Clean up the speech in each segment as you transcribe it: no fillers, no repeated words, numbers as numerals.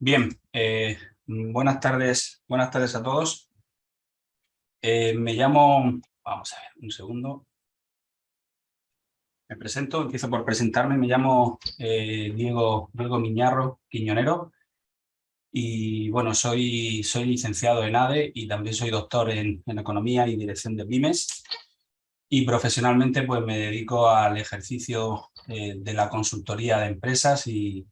Bien, buenas tardes a todos. Me llamo, vamos a ver, un segundo. Me presento, empiezo por presentarme. Me llamo Diego Miñarro Quiñonero y bueno, soy licenciado en ADE y también soy doctor en Economía y Dirección de Pymes. Y profesionalmente pues me dedico al ejercicio de la consultoría de empresas y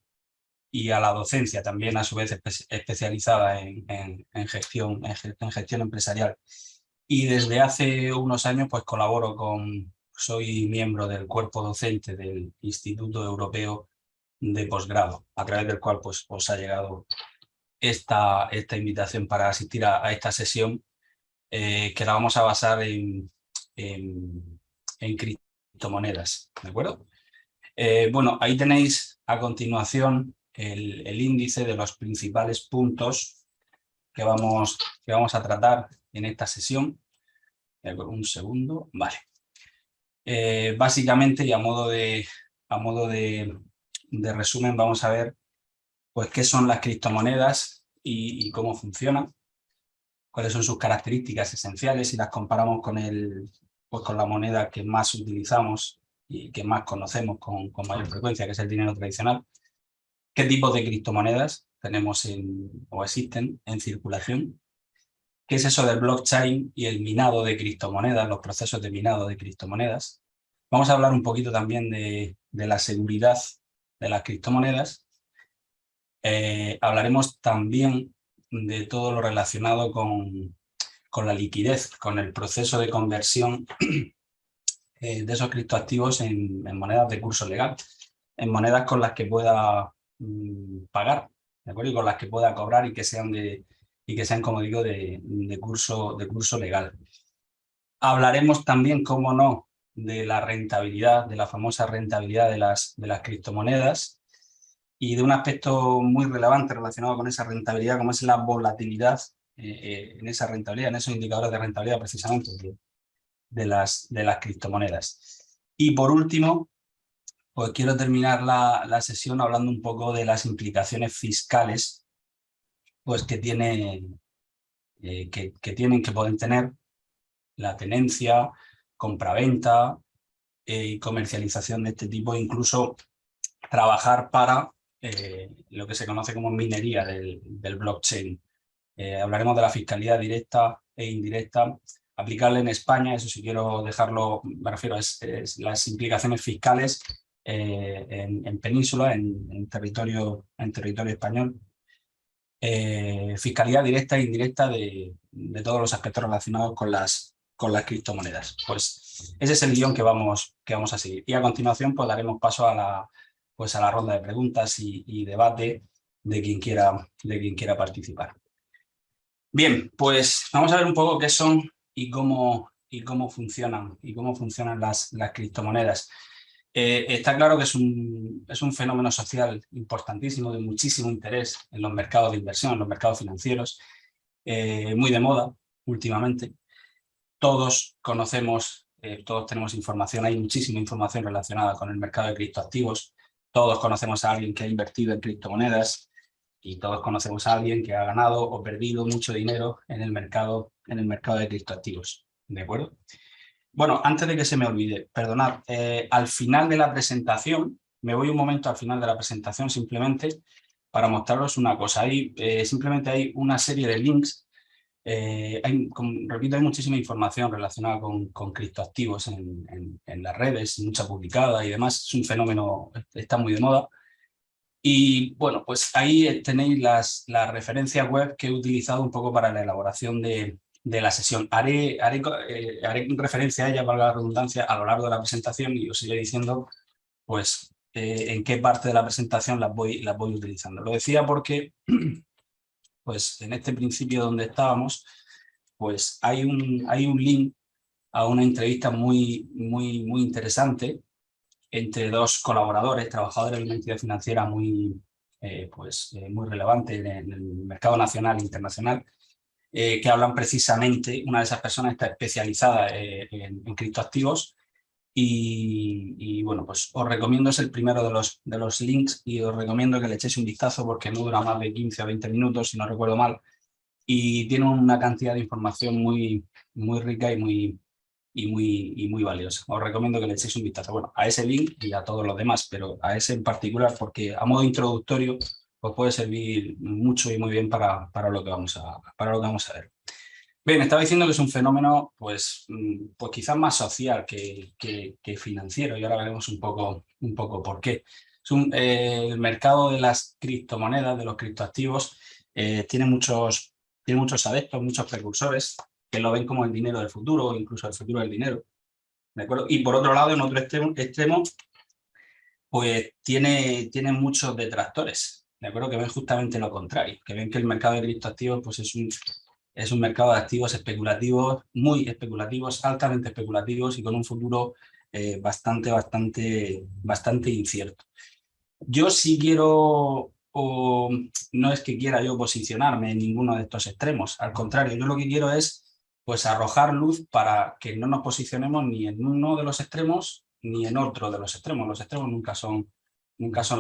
a la docencia también, a su vez especializada en gestión empresarial. Y desde hace unos años pues soy miembro del cuerpo docente del Instituto Europeo de Posgrado, a través del cual pues os ha llegado esta invitación para asistir a esta sesión que la vamos a basar en criptomonedas, ¿de acuerdo? Bueno, ahí tenéis a continuación el índice de los principales puntos que vamos a tratar en esta sesión. Un segundo, vale. Básicamente y a modo de resumen vamos a ver pues qué son las criptomonedas y cómo funcionan, cuáles son sus características esenciales si las comparamos con la moneda que más utilizamos y que más conocemos con mayor frecuencia, que es el dinero tradicional. ¿Qué tipos de criptomonedas tenemos o existen en circulación? ¿Qué es eso del blockchain y el minado de criptomonedas, los procesos de minado de criptomonedas? Vamos a hablar un poquito también de la seguridad de las criptomonedas. Hablaremos también de todo lo relacionado con la liquidez, con el proceso de conversión de esos criptoactivos en monedas de curso legal, en monedas con las que pueda pagar, ¿de acuerdo? Y con las que pueda cobrar y que sean, como digo, de curso legal. Hablaremos también, cómo no, de la rentabilidad, de la famosa rentabilidad de las criptomonedas y de un aspecto muy relevante relacionado con esa rentabilidad, como es la volatilidad en esa rentabilidad, en esos indicadores de rentabilidad precisamente de las criptomonedas. Y por último, pues quiero terminar la sesión hablando un poco de las implicaciones fiscales pues, que pueden tener la tenencia, compraventa y comercialización de este tipo, incluso trabajar para lo que se conoce como minería del blockchain. Hablaremos de la fiscalidad directa e indirecta aplicable en España. Eso sí quiero dejarlo, me refiero a las implicaciones fiscales en península, en territorio español. Fiscalidad directa e indirecta de todos los aspectos relacionados con las criptomonedas. Pues ese es el guión que vamos a seguir. Y a continuación pues daremos paso a la ronda de preguntas y debate de quien quiera participar. Bien, pues vamos a ver un poco qué son y cómo funcionan las criptomonedas. Está claro que es un fenómeno social importantísimo, de muchísimo interés en los mercados de inversión, en los mercados financieros, muy de moda últimamente. Todos conocemos, todos tenemos información, hay muchísima información relacionada con el mercado de criptoactivos. Todos conocemos a alguien que ha invertido en criptomonedas y todos conocemos a alguien que ha ganado o perdido mucho dinero en el mercado de criptoactivos. ¿De acuerdo? Bueno, antes de que se me olvide, perdonad, al final de la presentación, me voy un momento al final de la presentación simplemente para mostraros una cosa. Simplemente hay una serie de links. Repito, hay muchísima información relacionada con criptoactivos en las redes, mucha publicada y demás. Es un fenómeno, está muy de moda. Y bueno, pues ahí tenéis las referencias web que he utilizado un poco para la elaboración de la sesión. Haré referencia a ellas, valga la redundancia, a lo largo de la presentación y os iré diciendo pues en qué parte de la presentación las voy utilizando. Lo decía porque pues en este principio donde estábamos, pues hay un link a una entrevista muy interesante entre dos colaboradores, trabajadores de una entidad financiera muy relevante en el mercado nacional e internacional, que hablan precisamente, una de esas personas está especializada en criptoactivos Y bueno, pues os recomiendo, es el primero de los links y os recomiendo que le echéis un vistazo porque no dura más de 15 o 20 minutos, si no recuerdo mal, y tiene una cantidad de información muy, muy rica y muy valiosa. Os recomiendo que le echéis un vistazo, bueno, a ese link y a todos los demás, pero a ese en particular porque a modo introductorio os puede servir mucho y muy bien para lo que vamos a ver. Bien, estaba diciendo que es un fenómeno, pues quizás más social que financiero, y ahora veremos un poco por qué. El mercado de las criptomonedas, de los criptoactivos, tiene muchos adeptos, muchos precursores, que lo ven como el dinero del futuro, o incluso el futuro del dinero, ¿de acuerdo? Y por otro lado, en otro extremo pues tiene muchos detractores, ¿de acuerdo? Que ven justamente lo contrario, que ven que el mercado de criptoactivos pues es un mercado de activos especulativos, muy especulativos, altamente especulativos y con un futuro bastante incierto. Yo sí quiero, o no es que quiera yo posicionarme en ninguno de estos extremos, al contrario, yo lo que quiero es pues arrojar luz para que no nos posicionemos ni en uno de los extremos ni en otro de los extremos. Los extremos nunca son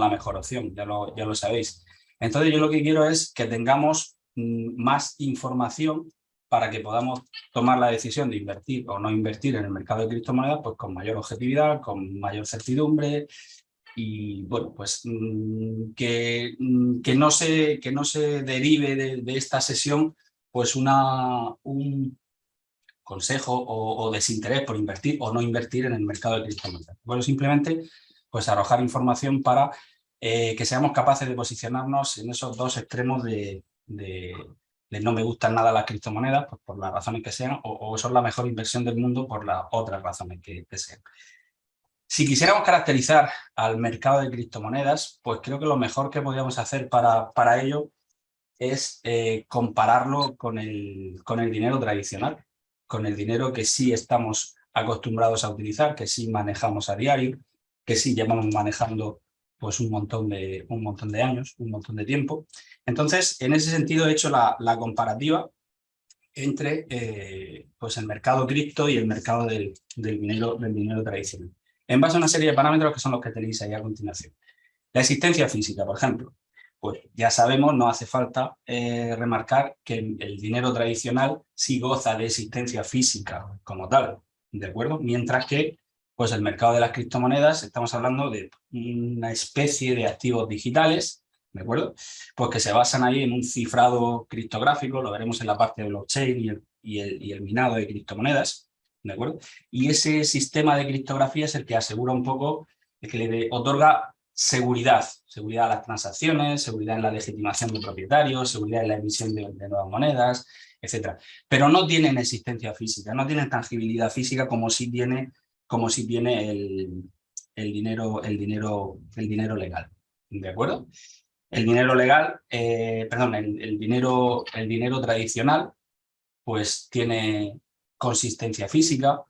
la mejor opción, ya lo sabéis. Entonces yo lo que quiero es que tengamos más información para que podamos tomar la decisión de invertir o no invertir en el mercado de criptomonedas pues con mayor objetividad, con mayor certidumbre y bueno, pues que no se derive de esta sesión pues un consejo o desinterés por invertir o no invertir en el mercado de criptomonedas. Bueno, simplemente pues arrojar información para que seamos capaces de posicionarnos en esos dos extremos de no me gustan nada las criptomonedas, pues por las razones que sean, o son la mejor inversión del mundo por las otras razones que sean. Si quisiéramos caracterizar al mercado de criptomonedas, pues creo que lo mejor que podríamos hacer para ello es compararlo con el dinero tradicional, con el dinero que sí estamos acostumbrados a utilizar, que sí manejamos a diario, que sí llevamos manejando pues un montón de años, un montón de tiempo. Entonces, en ese sentido he hecho la comparativa entre pues el mercado cripto y el mercado del dinero tradicional, en base a una serie de parámetros que son los que tenéis ahí a continuación. La existencia física, por ejemplo, pues ya sabemos, no hace falta remarcar que el dinero tradicional sí goza de existencia física como tal, ¿de acuerdo? Mientras que pues el mercado de las criptomonedas, estamos hablando de una especie de activos digitales, ¿de acuerdo? Pues que se basan ahí en un cifrado criptográfico, lo veremos en la parte de blockchain y el minado de criptomonedas, ¿de acuerdo? Y ese sistema de criptografía es el que asegura un poco, el que le otorga seguridad a las transacciones, seguridad en la legitimación de propietarios, seguridad en la emisión de nuevas monedas, etc. Pero no tienen existencia física, no tienen tangibilidad física como si tiene el dinero legal, ¿de acuerdo? El dinero legal, perdón, el dinero tradicional, pues tiene consistencia física,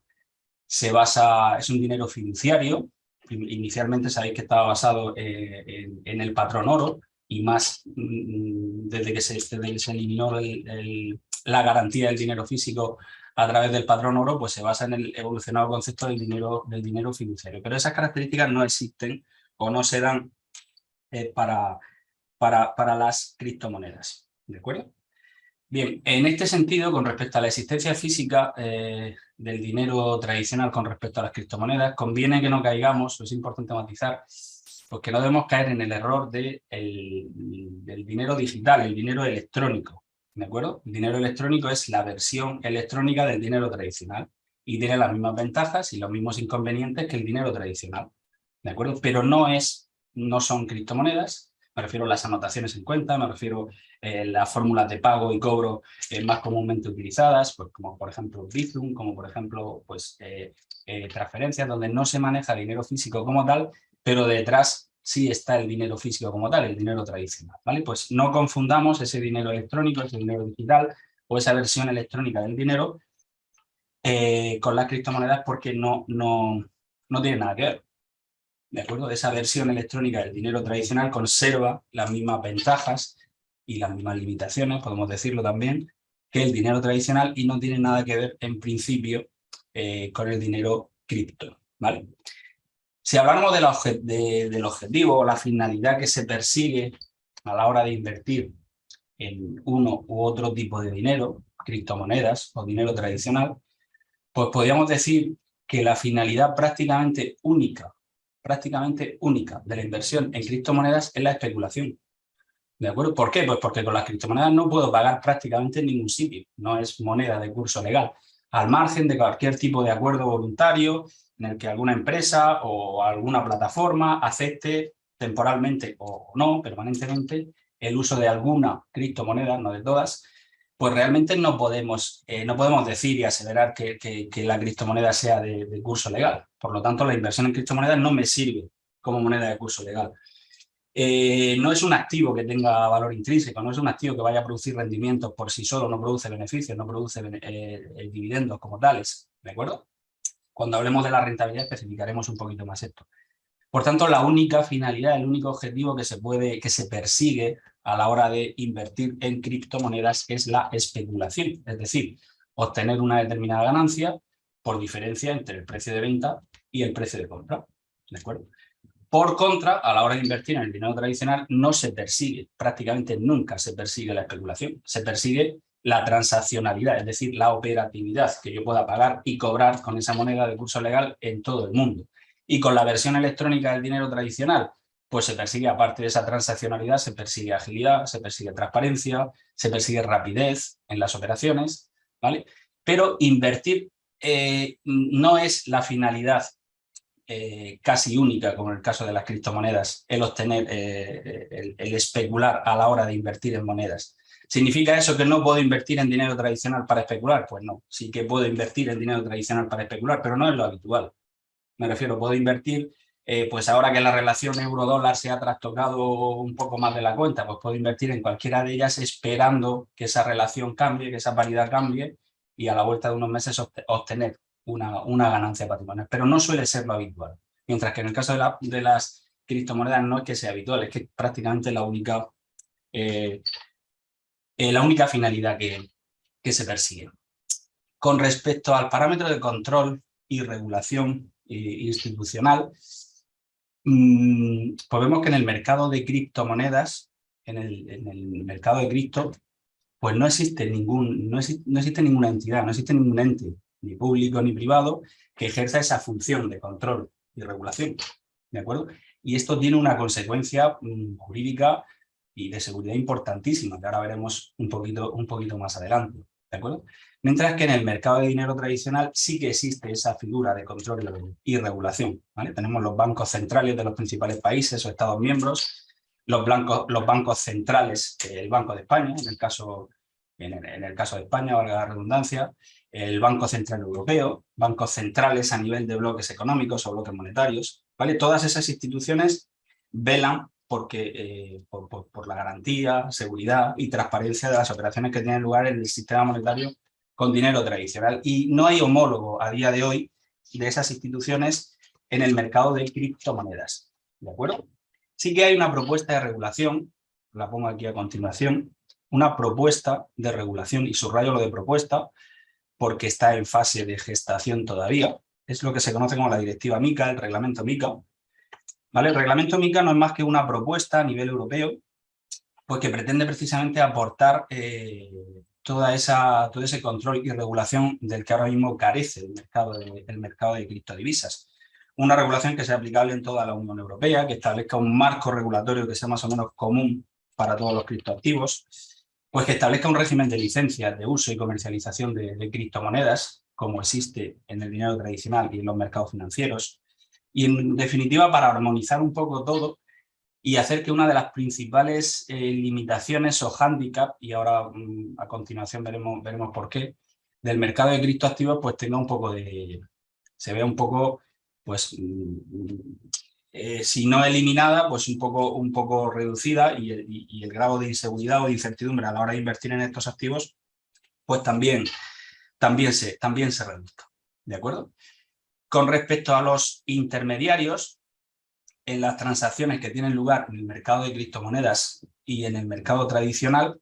es un dinero fiduciario. Inicialmente sabéis que estaba basado en el patrón oro y más desde que se eliminó la garantía del dinero físico a través del patrón oro, pues se basa en el evolucionado concepto del dinero fiduciario. Pero esas características no existen o no se dan para las criptomonedas, ¿de acuerdo? Bien, en este sentido, con respecto a la existencia física del dinero tradicional con respecto a las criptomonedas, conviene que no caigamos, es importante matizar, pues que no debemos caer en el error del dinero digital, el dinero electrónico, ¿de acuerdo? El dinero electrónico es la versión electrónica del dinero tradicional y tiene las mismas ventajas y los mismos inconvenientes que el dinero tradicional, ¿de acuerdo? Pero no son criptomonedas. Me refiero a las anotaciones en cuenta, me refiero a las fórmulas de pago y cobro más comúnmente utilizadas, pues como por ejemplo Bizum, como por ejemplo pues, transferencias donde no se maneja dinero físico como tal, pero detrás sí está el dinero físico como tal, el dinero tradicional, ¿vale? Pues no confundamos ese dinero electrónico, ese dinero digital o esa versión electrónica del dinero con las criptomonedas porque no tiene nada que ver. ¿De acuerdo? Esa versión electrónica del dinero tradicional conserva las mismas ventajas y las mismas limitaciones, podemos decirlo también, que el dinero tradicional y no tiene nada que ver en principio con el dinero cripto, ¿vale? Si hablamos del objetivo o la finalidad que se persigue a la hora de invertir en uno u otro tipo de dinero, criptomonedas o dinero tradicional, pues podríamos decir que la finalidad prácticamente única de la inversión en criptomonedas es la especulación. ¿De acuerdo? ¿Por qué? Pues porque con las criptomonedas no puedo pagar prácticamente en ningún sitio, no es moneda de curso legal, al margen de cualquier tipo de acuerdo voluntario en el que alguna empresa o alguna plataforma acepte temporalmente o no, permanentemente, el uso de alguna criptomoneda, no de todas, pues realmente no podemos decir y aseverar que la criptomoneda sea de curso legal. Por lo tanto, la inversión en criptomonedas no me sirve como moneda de curso legal. No es un activo que tenga valor intrínseco, no es un activo que vaya a producir rendimientos por sí solo, no produce beneficios, no produce dividendos como tales, ¿de acuerdo? Cuando hablemos de la rentabilidad especificaremos un poquito más esto. Por tanto, la única finalidad, el único objetivo que se persigue a la hora de invertir en criptomonedas es la especulación, es decir, obtener una determinada ganancia por diferencia entre el precio de venta y el precio de compra, ¿de acuerdo? Por contra, a la hora de invertir en el dinero tradicional no se persigue, prácticamente nunca se persigue la especulación, se persigue la transaccionalidad, es decir, la operatividad que yo pueda pagar y cobrar con esa moneda de curso legal en todo el mundo. Y con la versión electrónica del dinero tradicional, pues se persigue, aparte de esa transaccionalidad, se persigue agilidad, se persigue transparencia, se persigue rapidez en las operaciones, ¿vale? Pero invertir no es la finalidad casi única, como en el caso de las criptomonedas, el obtener, el especular a la hora de invertir en monedas. ¿Significa eso que no puedo invertir en dinero tradicional para especular? Pues no, sí que puedo invertir en dinero tradicional para especular, pero no es lo habitual. Me refiero, puedo invertir, pues ahora que la relación euro-dólar se ha trastocado un poco más de la cuenta, pues puedo invertir en cualquiera de ellas esperando que esa relación cambie, que esa paridad cambie y a la vuelta de unos meses obtener una ganancia patrimonial. Pero no suele ser lo habitual. Mientras que en el caso de las criptomonedas no es que sea habitual, es que prácticamente la única finalidad que se persigue. Con respecto al parámetro de control y regulación institucional, pues vemos que en el mercado de criptomonedas, en el mercado de cripto, pues no existe ninguna entidad, no existe ningún ente, ni público ni privado, que ejerza esa función de control y regulación, ¿de acuerdo? Y esto tiene una consecuencia jurídica y de seguridad importantísima, que ahora veremos un poquito más adelante, ¿de acuerdo? Mientras que en el mercado de dinero tradicional sí que existe esa figura de control y regulación, ¿vale? Tenemos los bancos centrales de los principales países o estados miembros, los bancos centrales, el Banco de España, en el caso de España, valga la redundancia, el Banco Central Europeo, bancos centrales a nivel de bloques económicos o bloques monetarios, ¿vale? Todas esas instituciones velan por la garantía, seguridad y transparencia de las operaciones que tienen lugar en el sistema monetario con dinero tradicional. Y no hay homólogo a día de hoy de esas instituciones en el mercado de criptomonedas, ¿de acuerdo? Sí que hay una propuesta de regulación, la pongo aquí a continuación, una propuesta de regulación, y subrayo lo de propuesta porque está en fase de gestación todavía, es lo que se conoce como la directiva MiCA, el reglamento MiCA, ¿vale? El reglamento MiCA no es más que una propuesta a nivel europeo, pues que pretende precisamente aportar todo ese control y regulación del que ahora mismo carece el mercado de criptodivisas. Una regulación que sea aplicable en toda la Unión Europea, que establezca un marco regulatorio que sea más o menos común para todos los criptoactivos, pues que establezca un régimen de licencias de uso y comercialización de criptomonedas, como existe en el dinero tradicional y en los mercados financieros, y en definitiva para armonizar un poco todo y hacer que una de las principales limitaciones o hándicap, y ahora a continuación veremos por qué, del mercado de criptoactivos, pues tenga un poco se vea un poco, pues, si no eliminada, pues un poco reducida, y el grado de inseguridad o de incertidumbre a la hora de invertir en estos activos, pues también se reduzca, ¿de acuerdo? Con respecto a los intermediarios, en las transacciones que tienen lugar en el mercado de criptomonedas y en el mercado tradicional,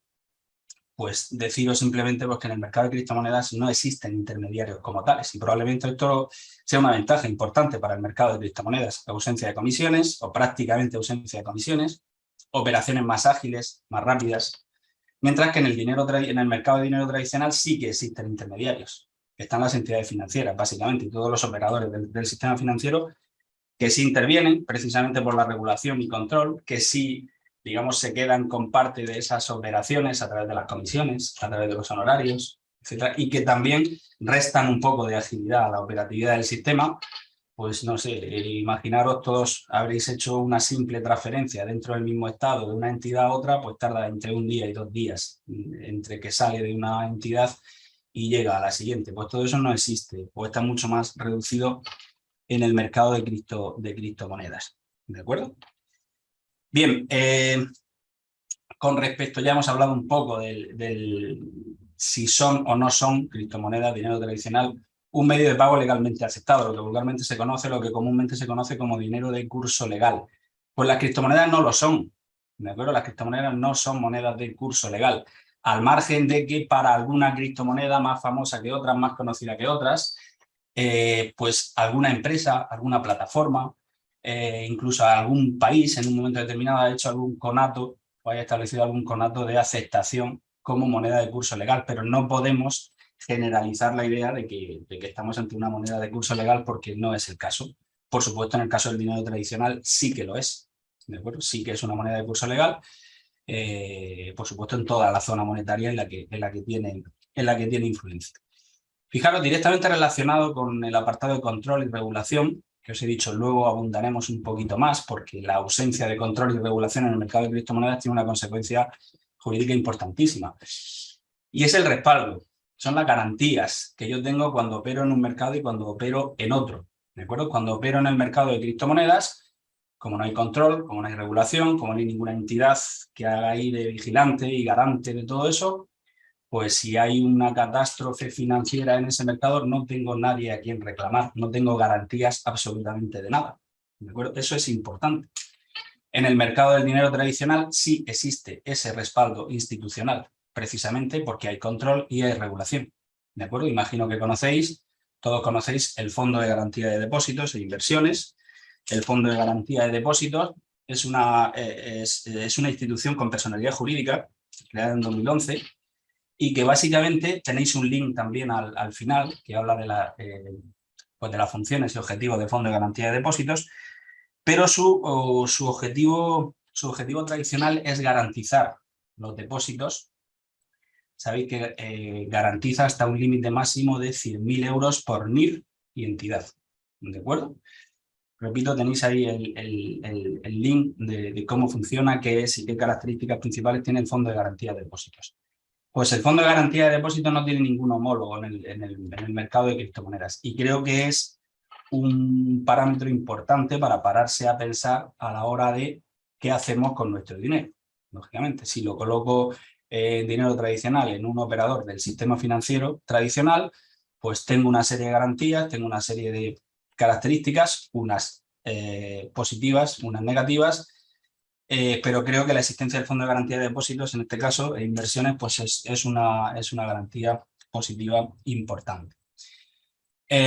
pues deciros simplemente pues, que en el mercado de criptomonedas no existen intermediarios como tales y probablemente esto sea una ventaja importante para el mercado de criptomonedas, ausencia de comisiones o prácticamente ausencia de comisiones, operaciones más ágiles, más rápidas, mientras que en el mercado de dinero tradicional sí que existen intermediarios, que están las entidades financieras básicamente y todos los operadores del sistema financiero que sí intervienen precisamente por la regulación y control, que sí, digamos, se quedan con parte de esas operaciones a través de las comisiones, a través de los honorarios, etcétera, y que también restan un poco de agilidad a la operatividad del sistema. Pues no sé, imaginaros todos habréis hecho una simple transferencia dentro del mismo estado de una entidad a otra, pues tarda entre 1 día y 2 días entre que sale de una entidad y llega a la siguiente. Pues todo eso no existe, o está mucho más reducido en el mercado de criptomonedas. ¿De acuerdo? Bien, con respecto, ya hemos hablado un poco del si son o no son criptomonedas, dinero tradicional, un medio de pago legalmente aceptado, lo que vulgarmente se conoce, lo que comúnmente se conoce como dinero de curso legal. Pues las criptomonedas no lo son, ¿de acuerdo? Las criptomonedas no son monedas de curso legal, al margen de que para alguna criptomoneda más famosa que otras, más conocida que otras, pues alguna empresa, alguna plataforma, incluso algún país en un momento determinado ha hecho algún conato o haya establecido algún conato de aceptación como moneda de curso legal, pero no podemos generalizar la idea de que estamos ante una moneda de curso legal porque no es el caso. Por supuesto, en el caso del dinero tradicional sí que lo es, ¿de acuerdo? Sí que es una moneda de curso legal, por supuesto en toda la zona monetaria en la que tiene influencia. Fijaros, directamente relacionado con el apartado de control y regulación, que os he dicho, luego abundaremos un poquito más, porque la ausencia de control y regulación en el mercado de criptomonedas tiene una consecuencia jurídica importantísima. Y es el respaldo, son las garantías que yo tengo cuando opero en un mercado y cuando opero en otro. ¿De acuerdo? Cuando opero en el mercado de criptomonedas, como no hay control, como no hay regulación, como no hay ninguna entidad que haga ahí de vigilante y garante de todo eso, pues si hay una catástrofe financiera en ese mercado, no tengo nadie a quien reclamar, no tengo garantías absolutamente de nada. ¿De acuerdo? Eso es importante. En el mercado del dinero tradicional sí existe ese respaldo institucional, precisamente porque hay control y hay regulación. ¿De acuerdo? Imagino que todos conocéis el Fondo de Garantía de Depósitos e Inversiones. El Fondo de Garantía de Depósitos es una institución con personalidad jurídica, creada en 2011, y que básicamente tenéis un link también al final que habla pues de las funciones y objetivos del Fondo de Garantía de Depósitos, pero su objetivo tradicional es garantizar los depósitos. Sabéis que garantiza hasta un límite máximo de 100.000 euros por NIR y entidad. ¿De acuerdo? Repito, tenéis ahí el link de cómo funciona, qué es y qué características principales tiene el Fondo de Garantía de Depósitos. Pues el Fondo de Garantía de Depósitos no tiene ningún homólogo en el mercado de criptomonedas y creo que es un parámetro importante para pararse a pensar a la hora de qué hacemos con nuestro dinero. Lógicamente, si lo coloco en dinero tradicional en un operador del sistema financiero tradicional, pues tengo una serie de garantías, tengo una serie de características, unas positivas, unas negativas, pero creo que la existencia del Fondo de Garantía de Depósitos, en este caso, e inversiones, pues es una garantía positiva importante.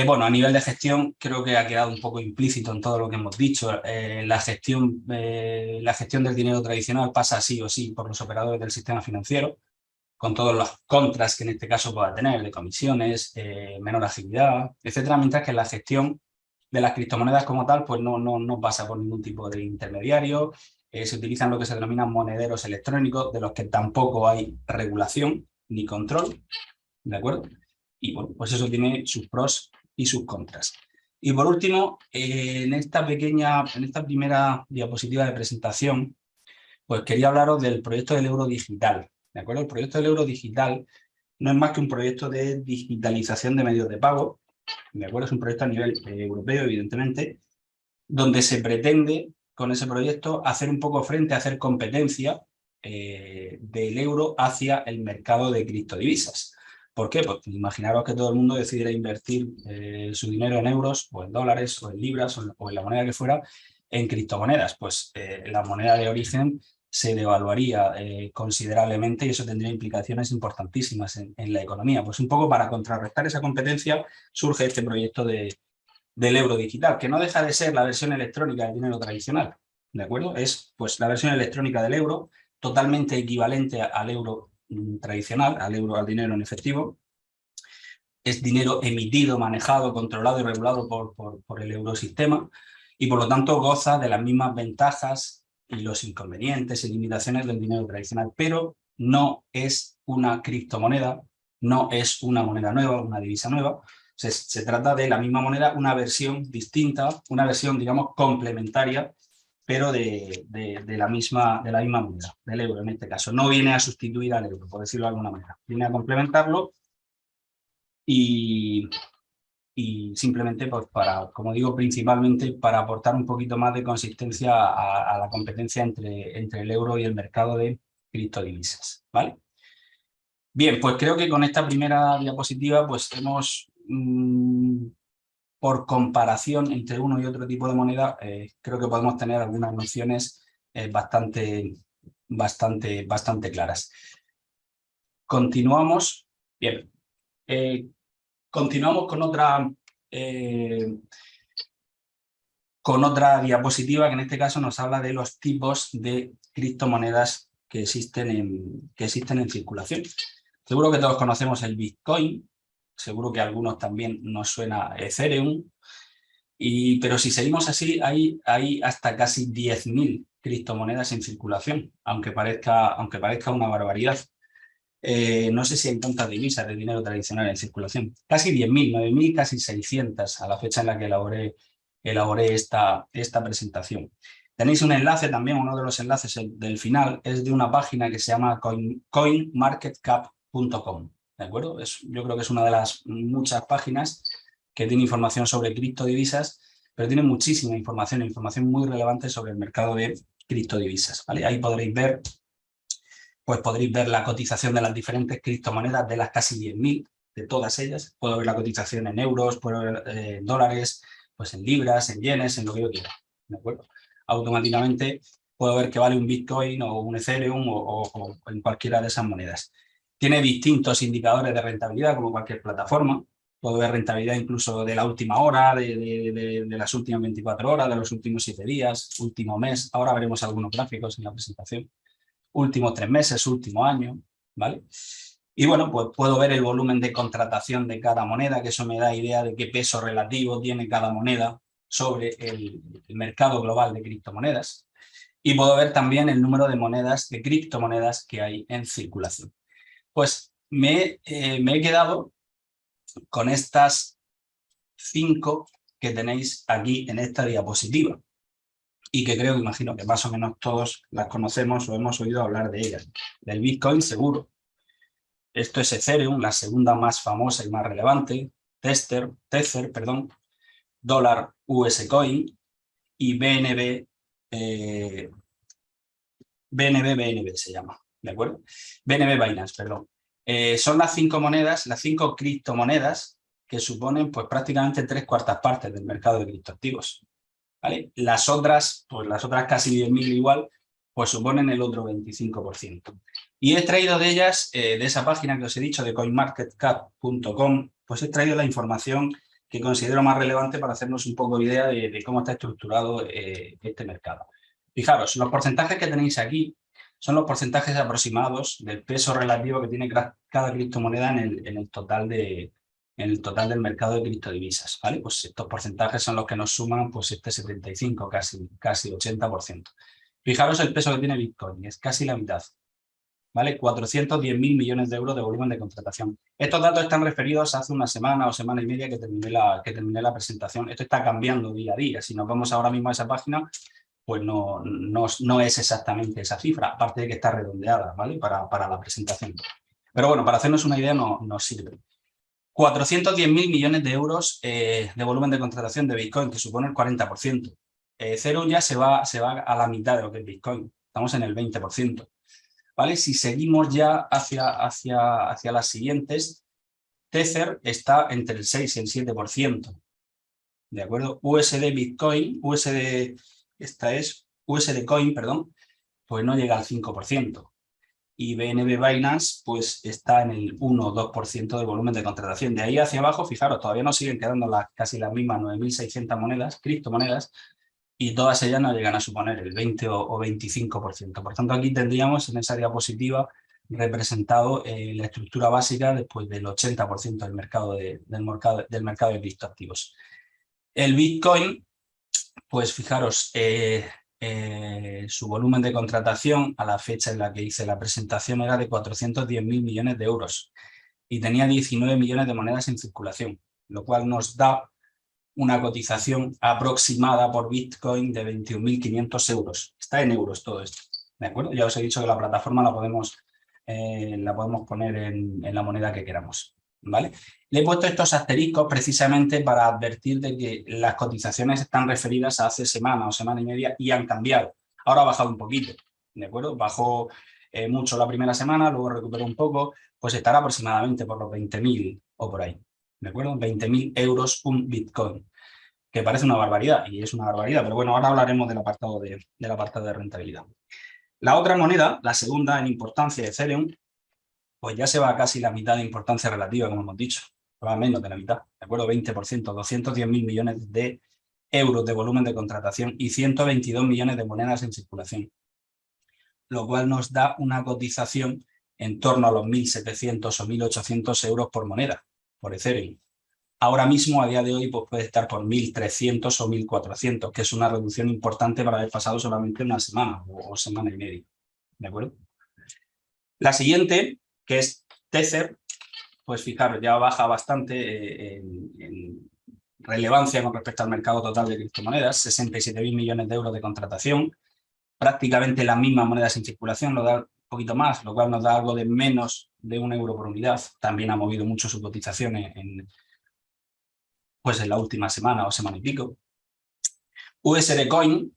Bueno, a nivel de gestión, creo que ha quedado un poco implícito en todo lo que hemos dicho. La gestión del dinero tradicional pasa sí o sí por los operadores del sistema financiero, con todas las contras que en este caso pueda tener, de comisiones, menor agilidad, etcétera, mientras que la gestión de las criptomonedas como tal, pues no pasa por ningún tipo de intermediario. Se utilizan lo que se denominan monederos electrónicos, de los que tampoco hay regulación ni control, ¿de acuerdo? Y bueno, pues eso tiene sus pros y sus contras. Y por último, en esta primera diapositiva de presentación, pues quería hablaros del proyecto del euro digital, ¿de acuerdo? El proyecto del euro digital no es más que un proyecto de digitalización de medios de pago, ¿de acuerdo? Es un proyecto a nivel europeo, evidentemente, donde se pretende, con ese proyecto, hacer un poco frente, hacer competencia del euro hacia el mercado de criptodivisas. ¿Por qué? Pues imaginaros que todo el mundo decidiera invertir su dinero en euros, o en dólares, o en libras, o en la moneda que fuera, en criptomonedas. Pues la moneda de origen se devaluaría considerablemente y eso tendría implicaciones importantísimas en la economía. Pues un poco para contrarrestar esa competencia surge este proyecto del euro digital, que no deja de ser la versión electrónica del dinero tradicional, ¿de acuerdo? Es pues la versión electrónica del euro, totalmente equivalente al euro tradicional, al dinero en efectivo. Es dinero emitido, manejado, controlado y regulado por el eurosistema y por lo tanto goza de las mismas ventajas y los inconvenientes y limitaciones del dinero tradicional, pero no es una criptomoneda, no es una moneda nueva, una divisa nueva. Se trata de la misma moneda, una versión distinta, una versión, digamos, complementaria, pero de la misma moneda, del euro en este caso. No viene a sustituir al euro, por decirlo de alguna manera. Viene a complementarlo y simplemente, pues para, como digo, principalmente para aportar un poquito más de consistencia a la competencia entre el euro y el mercado de criptodivisas, ¿vale? Bien, pues creo que con esta primera diapositiva pues hemos, por comparación entre uno y otro tipo de moneda, creo que podemos tener algunas nociones bastante claras. Continuamos. Bien. Continuamos con otra diapositiva que en este caso nos habla de los tipos de criptomonedas que existen en circulación. Seguro que todos conocemos el Bitcoin, seguro que a algunos también nos suena Ethereum, pero si seguimos así, hay hasta casi 10.000 criptomonedas en circulación, aunque parezca una barbaridad. No sé si hay tantas divisas de dinero tradicional en circulación. Casi 10.000, 9.000, casi 600 a la fecha en la que elaboré esta presentación. Tenéis un enlace también, uno de los enlaces del final es de una página que se llama coinmarketcap.com, ¿de acuerdo? Yo creo que es una de las muchas páginas que tiene información sobre criptodivisas, pero tiene muchísima información muy relevante sobre el mercado de criptodivisas, ¿vale? Ahí podréis ver la cotización de las diferentes criptomonedas, de las casi 10.000, de todas ellas. Puedo ver la cotización en euros, puedo ver dólares, pues en libras, en yenes, en lo que yo quiera, ¿de acuerdo? Automáticamente puedo ver que vale un Bitcoin o un Ethereum o en cualquiera de esas monedas. Tiene distintos indicadores de rentabilidad, como cualquier plataforma. Puedo ver rentabilidad incluso de la última hora, de las últimas 24 horas, de los últimos 7 días, último mes. Ahora veremos algunos gráficos en la presentación. Últimos 3 meses, último año, ¿vale? Y bueno, pues puedo ver el volumen de contratación de cada moneda, que eso me da idea de qué peso relativo tiene cada moneda sobre el mercado global de criptomonedas. Y puedo ver también el número de monedas, de criptomonedas que hay en circulación. Pues me he quedado con estas 5 que tenéis aquí en esta diapositiva y que imagino que más o menos todos las conocemos o hemos oído hablar de ellas. Del Bitcoin seguro. Esto es Ethereum, la segunda más famosa y más relevante. Tether, dólar US Coin y BNB se llama, ¿de acuerdo? BNB Binance, perdón. Son las 5 monedas, las 5 criptomonedas que suponen pues prácticamente 3/4 partes del mercado de criptoactivos, ¿vale? Las otras casi 10.000 igual, pues suponen el otro 25%. Y he extraído de ellas, de esa página que os he dicho, de coinmarketcap.com, pues he extraído la información que considero más relevante para hacernos un poco idea de cómo está estructurado este mercado. Fijaros, los porcentajes que tenéis aquí son los porcentajes aproximados del peso relativo que tiene cada criptomoneda en el total del mercado de criptodivisas, ¿vale? Pues estos porcentajes son los que nos suman pues este 75, casi 80%. Fijaros el peso que tiene Bitcoin, es casi la mitad, ¿vale? 410.000 millones de euros de volumen de contratación. Estos datos están referidos hace una semana o semana y media que terminé la presentación. Esto está cambiando día a día. Si nos vamos ahora mismo a esa página, pues no es exactamente esa cifra, aparte de que está redondeada, ¿vale? Para la presentación. Pero bueno, para hacernos una idea nos sirve. 410.000 millones de euros de volumen de contratación de Bitcoin, que supone el 40%. Ethereum ya se va a la mitad de lo que es Bitcoin. Estamos en el 20%. ¿Vale? Si seguimos ya hacia las siguientes, Tether está entre el 6 y el 7%. ¿De acuerdo? USD Coin, perdón, pues no llega al 5%. Y BNB Binance pues está en el 1 o 2% del volumen de contratación. De ahí hacia abajo, fijaros, todavía nos siguen quedando casi las mismas 9.600 monedas, criptomonedas, y todas ellas no llegan a suponer el 20 o 25%. Por tanto, aquí tendríamos en esa diapositiva representado la estructura básica después del 80% del mercado de criptoactivos. El Bitcoin, pues fijaros, su volumen de contratación a la fecha en la que hice la presentación era de 410.000 millones de euros y tenía 19 millones de monedas en circulación, lo cual nos da una cotización aproximada por Bitcoin de 21.500 euros. Está en euros todo esto, ¿de acuerdo? Ya os he dicho que la plataforma la podemos poner en la moneda que queramos, ¿vale? Le he puesto estos asteriscos precisamente para advertir de que las cotizaciones están referidas a hace semana o semana y media y han cambiado. Ahora ha bajado un poquito, ¿de acuerdo? Bajó mucho la primera semana, luego recuperó un poco, pues estará aproximadamente por los 20.000 o por ahí. ¿De acuerdo? 20.000 euros un Bitcoin, que parece una barbaridad, y es una barbaridad, pero bueno, ahora hablaremos del apartado de rentabilidad. La otra moneda, la segunda en importancia, Ethereum, pues ya se va a casi la mitad de importancia relativa, como hemos dicho, va menos de la mitad, ¿de acuerdo? 20%, 210.000 millones de euros de volumen de contratación y 122 millones de monedas en circulación, lo cual nos da una cotización en torno a los 1.700 o 1.800 euros por moneda, por Ethereum. Ahora mismo, a día de hoy, pues puede estar por 1.300 o 1.400, que es una reducción importante para haber pasado solamente una semana o semana y media. ¿De acuerdo? La siguiente, que es Tether, pues fijaros, ya baja bastante en relevancia con respecto al mercado total de criptomonedas, 67.000 millones de euros de contratación, prácticamente las mismas monedas en circulación, lo da un poquito más, lo cual nos da algo de menos de 1 euro por unidad. También ha movido mucho su cotización pues en la última semana o semana y pico. USD Coin,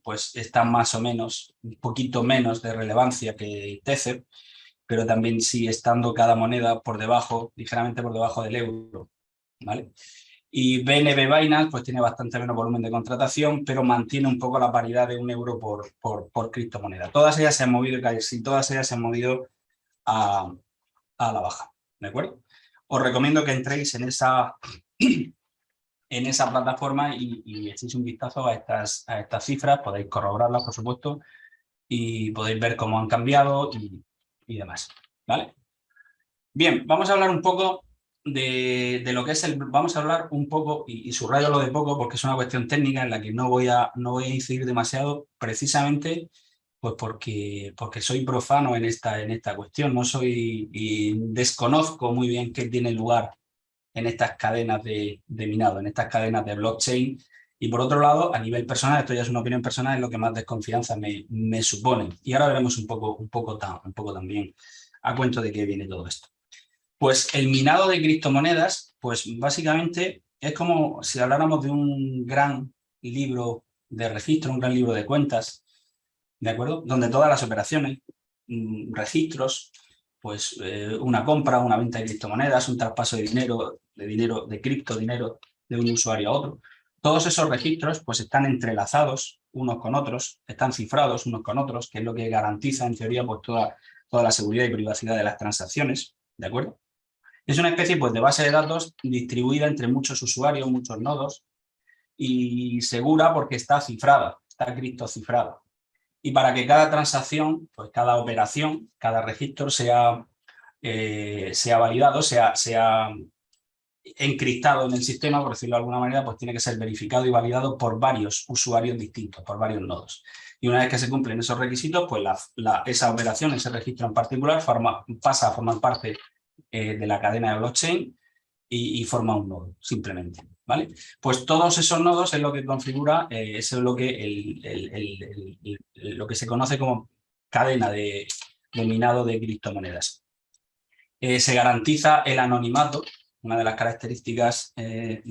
pues está más o menos, un poquito menos de relevancia que Tether, pero también sigue estando cada moneda por debajo, ligeramente por debajo del euro, ¿vale? Y BNB Binance pues tiene bastante menos volumen de contratación, pero mantiene un poco la paridad de 1 euro por criptomoneda. Todas ellas se han movido, casi todas ellas se han movido a la baja, ¿de acuerdo? Os recomiendo que entréis en esa plataforma y echéis un vistazo a estas cifras, podéis corroborarlas, por supuesto, y podéis ver cómo han cambiado y demás, ¿vale? Bien, vamos a hablar un poco de lo que es vamos a hablar un poco, y subrayo lo de poco porque es una cuestión técnica en la que no voy a incidir demasiado, precisamente pues porque soy profano en esta cuestión, no soy y desconozco muy bien qué tiene lugar en estas cadenas de minado, en estas cadenas de blockchain. Y por otro lado, a nivel personal, esto ya es una opinión personal, es lo que más desconfianza me supone. Y ahora veremos un poco también a cuento de qué viene todo esto. Pues el minado de criptomonedas, pues básicamente es como si habláramos de un gran libro de registro, un gran libro de cuentas, ¿de acuerdo? Donde todas las operaciones, registros, pues una compra, una venta de criptomonedas, un traspaso de dinero, de criptodinero de un usuario a otro. Todos esos registros pues están entrelazados unos con otros, están cifrados unos con otros, que es lo que garantiza en teoría pues toda la seguridad y privacidad de las transacciones, ¿de acuerdo? Es una especie pues de base de datos distribuida entre muchos usuarios, muchos nodos, y segura porque está cifrada, está criptocifrada. Y para que cada transacción, pues cada operación, cada registro sea validado, sea encriptado en el sistema, por decirlo de alguna manera, pues tiene que ser verificado y validado por varios usuarios distintos, por varios nodos. Y una vez que se cumplen esos requisitos, pues esa operación, ese registro en particular, pasa a formar parte de la cadena de blockchain y forma un nodo, simplemente, ¿vale? Pues todos esos nodos es lo que configura, eso es lo que se conoce como cadena de minado de criptomonedas. Se garantiza el anonimato. Una de las características de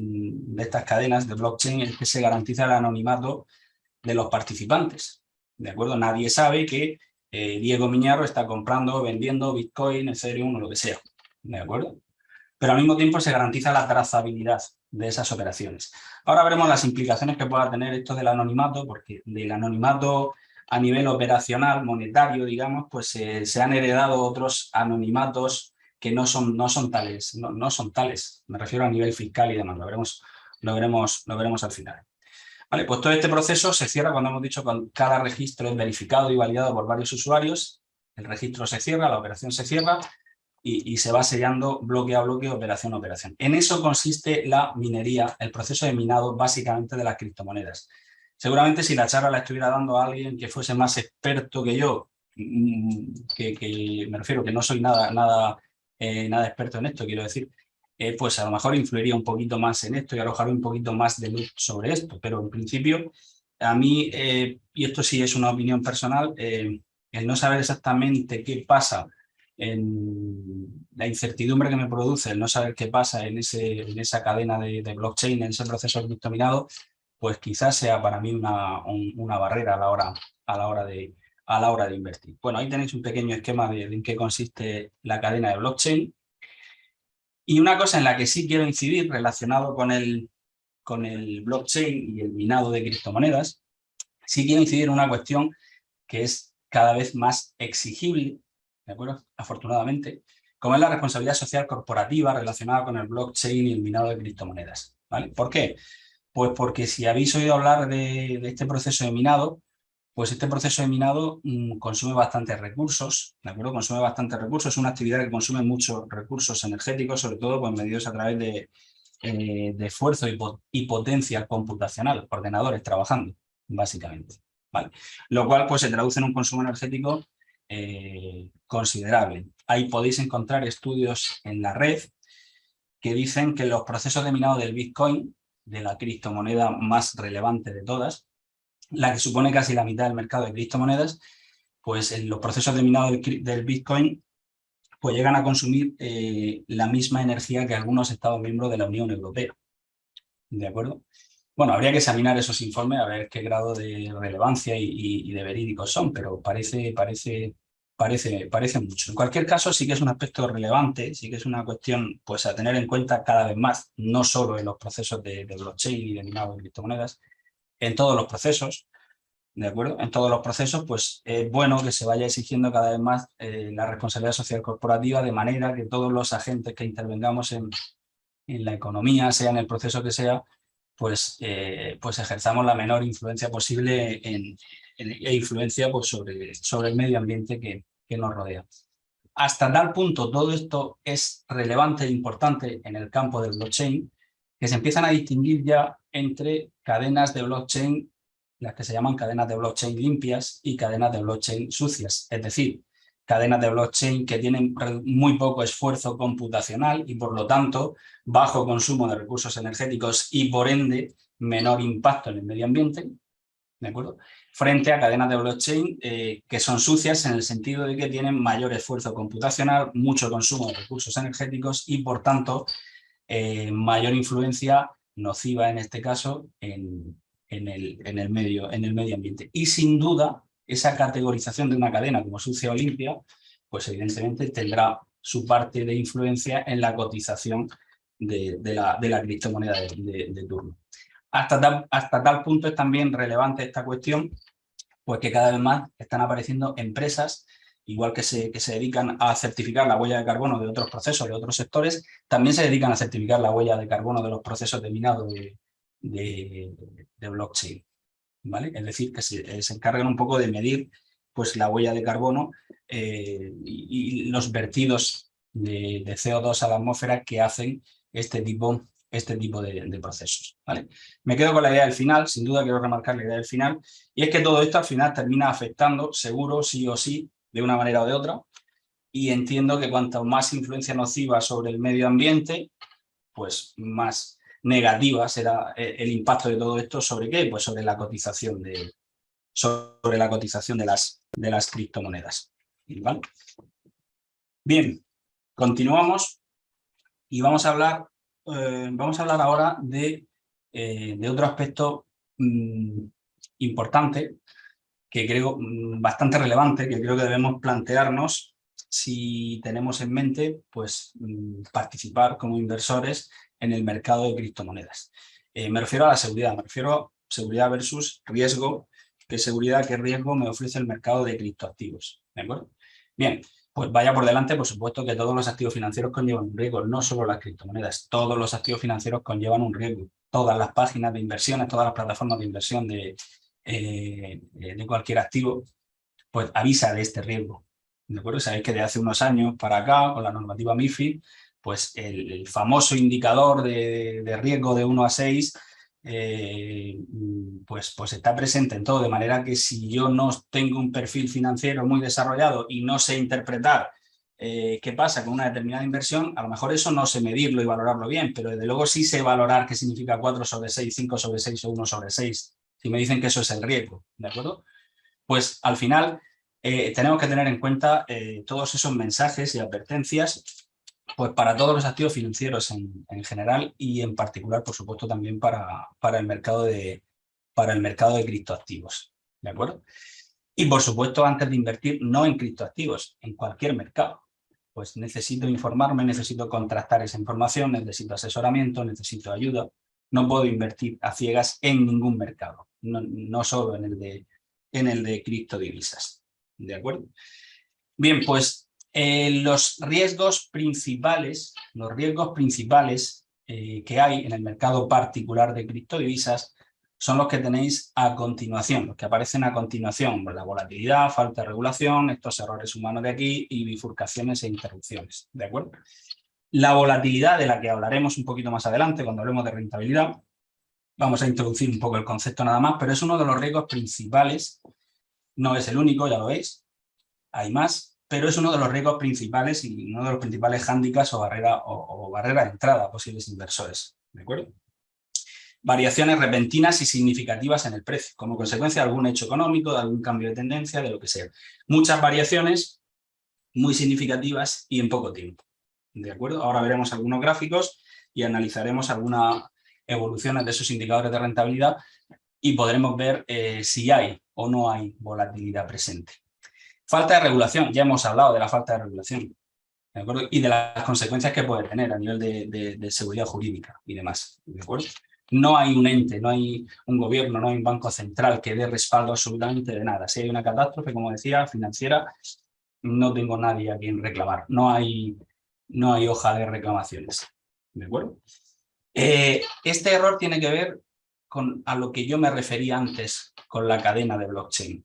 estas cadenas de blockchain es que se garantiza el anonimato de los participantes, ¿de acuerdo? Nadie sabe que Diego Miñarro está comprando o vendiendo Bitcoin, Ethereum o lo que sea, ¿de acuerdo? Pero al mismo tiempo se garantiza la trazabilidad de esas operaciones. Ahora veremos las implicaciones que pueda tener esto del anonimato, porque del anonimato a nivel operacional, monetario, digamos, pues se han heredado otros anonimatos que no son tales, no son tales. Me refiero a nivel fiscal y demás, lo veremos al final. Vale, pues todo este proceso se cierra cuando hemos dicho que cada registro es verificado y validado por varios usuarios. El registro se cierra, la operación se cierra y se va sellando bloque a bloque, operación a operación. En eso consiste la minería, el proceso de minado básicamente de las criptomonedas. Seguramente si la charla la estuviera dando a alguien que fuese más experto que yo, que me refiero que no soy nada experto en esto, quiero decir, pues a lo mejor influiría un poquito más en esto y arrojaría un poquito más de luz sobre esto, pero en principio a mí, y esto sí es una opinión personal, el no saber exactamente qué pasa, en la incertidumbre que me produce el no saber qué pasa en esa cadena de blockchain, en ese proceso de criptominado, pues quizás sea para mí una barrera a la hora de invertir. Bueno, ahí tenéis un pequeño esquema de en qué consiste la cadena de blockchain. Y una cosa en la que sí quiero incidir relacionado con el blockchain y el minado de criptomonedas, sí quiero incidir en una cuestión que es cada vez más exigible, ¿de acuerdo? Afortunadamente, como es la responsabilidad social corporativa relacionada con el blockchain y el minado de criptomonedas, ¿vale? ¿Por qué? Pues porque si habéis oído hablar de este proceso de minado, pues este proceso de minado consume bastantes recursos, ¿de acuerdo? Consume bastantes recursos, es una actividad que consume muchos recursos energéticos, sobre todo pues, medidos a través de esfuerzo y potencia computacional, ordenadores trabajando, básicamente, ¿vale? Lo cual pues se traduce en un consumo energético considerable. Ahí podéis encontrar estudios en la red que dicen que los procesos de minado del Bitcoin, de la criptomoneda más relevante de todas, la que supone casi la mitad del mercado de criptomonedas, pues en los procesos de minado del Bitcoin pues llegan a consumir la misma energía que algunos Estados miembros de la Unión Europea. ¿De acuerdo? Bueno, habría que examinar esos informes a ver qué grado de relevancia y de verídicos son, pero parece mucho. En cualquier caso, sí que es un aspecto relevante, sí que es una cuestión pues, a tener en cuenta cada vez más, no solo en los procesos de blockchain y de minado de criptomonedas, en todos los procesos. ¿De acuerdo? En todos los procesos, pues es bueno que se vaya exigiendo cada vez más la responsabilidad social corporativa, de manera que todos los agentes que intervengamos en la economía, sea en el proceso que sea, pues ejerzamos la menor influencia posible e influencia pues, sobre el medio ambiente que nos rodea. Hasta tal punto todo esto es relevante e importante en el campo del blockchain, que se empiezan a distinguir ya entre cadenas de blockchain, las que se llaman cadenas de blockchain limpias y cadenas de blockchain sucias. Es decir, cadenas de blockchain que tienen muy poco esfuerzo computacional y por lo tanto bajo consumo de recursos energéticos y por ende menor impacto en el medio ambiente, ¿de acuerdo? Frente a cadenas de blockchain que son sucias en el sentido de que tienen mayor esfuerzo computacional, mucho consumo de recursos energéticos y por tanto mayor influencia nociva en este caso en el medio ambiente. Y sin duda esa categorización de una cadena como sucia o limpia, pues evidentemente tendrá su parte de influencia en la cotización de la criptomoneda de turno. Hasta tal punto es también relevante esta cuestión, pues que cada vez más están apareciendo empresas, igual que se dedican a certificar la huella de carbono de otros procesos, de otros sectores, también se dedican a certificar la huella de carbono de los procesos de minado de blockchain, ¿vale? Es decir, que se encargan un poco de medir pues, la huella de carbono y los vertidos de CO2 a la atmósfera que hacen este tipo de procesos, ¿vale? Me quedo con la idea del final, sin duda quiero remarcar la idea del final, y es que todo esto al final termina afectando, seguro, sí o sí, de una manera o de otra, y entiendo que cuanto más influencia nociva sobre el medio ambiente, pues más negativa será el impacto de todo esto. ¿Sobre qué? Pues sobre la cotización de las criptomonedas. ¿Vale? Bien, continuamos y vamos a hablar ahora de otro aspecto importante, que creo bastante relevante, que creo que debemos plantearnos si tenemos en mente pues, participar como inversores en el mercado de criptomonedas. Me refiero a la seguridad, me refiero a seguridad versus riesgo ¿Qué seguridad, qué riesgo me ofrece el mercado de criptoactivos? ¿De acuerdo? Bien, pues vaya por delante, por supuesto que todos los activos financieros conllevan un riesgo, no solo las criptomonedas, todos los activos financieros conllevan un riesgo. Todas las páginas de inversiones, todas las plataformas de inversión de cualquier activo, pues avisa de este riesgo. ¿De acuerdo? Sabéis que de hace unos años para acá, con la normativa MiFID, pues el famoso indicador de riesgo de 1 a 6, pues está presente en todo, de manera que si yo no tengo un perfil financiero muy desarrollado y no sé interpretar qué pasa con una determinada inversión, a lo mejor eso no sé medirlo y valorarlo bien, pero desde luego sí sé valorar qué significa 4 sobre 6, 5 sobre 6 o 1 sobre 6, si me dicen que eso es el riesgo, ¿de acuerdo? Pues al final tenemos que tener en cuenta todos esos mensajes y advertencias, pues para todos los activos financieros en general y en particular, por supuesto, también para el mercado de criptoactivos, ¿de acuerdo? Y por supuesto, antes de invertir, no en criptoactivos, en cualquier mercado. Pues necesito informarme, necesito contrastar esa información, necesito asesoramiento, necesito ayuda. No puedo invertir a ciegas en ningún mercado, no solo en el de criptodivisas. ¿De acuerdo? Bien, pues los riesgos principales que hay en el mercado particular de criptodivisas son los que tenéis a continuación, los que aparecen a continuación: la volatilidad, falta de regulación, estos errores humanos de aquí y bifurcaciones e interrupciones. ¿De acuerdo? La volatilidad, de la que hablaremos un poquito más adelante cuando hablemos de rentabilidad, vamos a introducir un poco el concepto nada más, pero es uno de los riesgos principales, no es el único, ya lo veis, hay más, pero es uno de los riesgos principales y uno de los principales hándicaps o barrera de entrada a posibles inversores. ¿De acuerdo? Variaciones repentinas y significativas en el precio, como consecuencia de algún hecho económico, de algún cambio de tendencia, de lo que sea. Muchas variaciones muy significativas y en poco tiempo. ¿De acuerdo? Ahora veremos algunos gráficos y analizaremos algunas evoluciones de esos indicadores de rentabilidad y podremos ver si hay o no hay volatilidad presente. Falta de regulación, ya hemos hablado de la falta de regulación, ¿de acuerdo? Y de las consecuencias que puede tener a nivel de seguridad jurídica y demás, ¿de acuerdo? No hay un ente, no hay un gobierno, no hay un banco central que dé respaldo absolutamente de nada. Si hay una catástrofe, como decía, financiera, no tengo nadie a quien reclamar. No hay hoja de reclamaciones, ¿de acuerdo? Este error tiene que ver con a lo que yo me refería antes con la cadena de blockchain.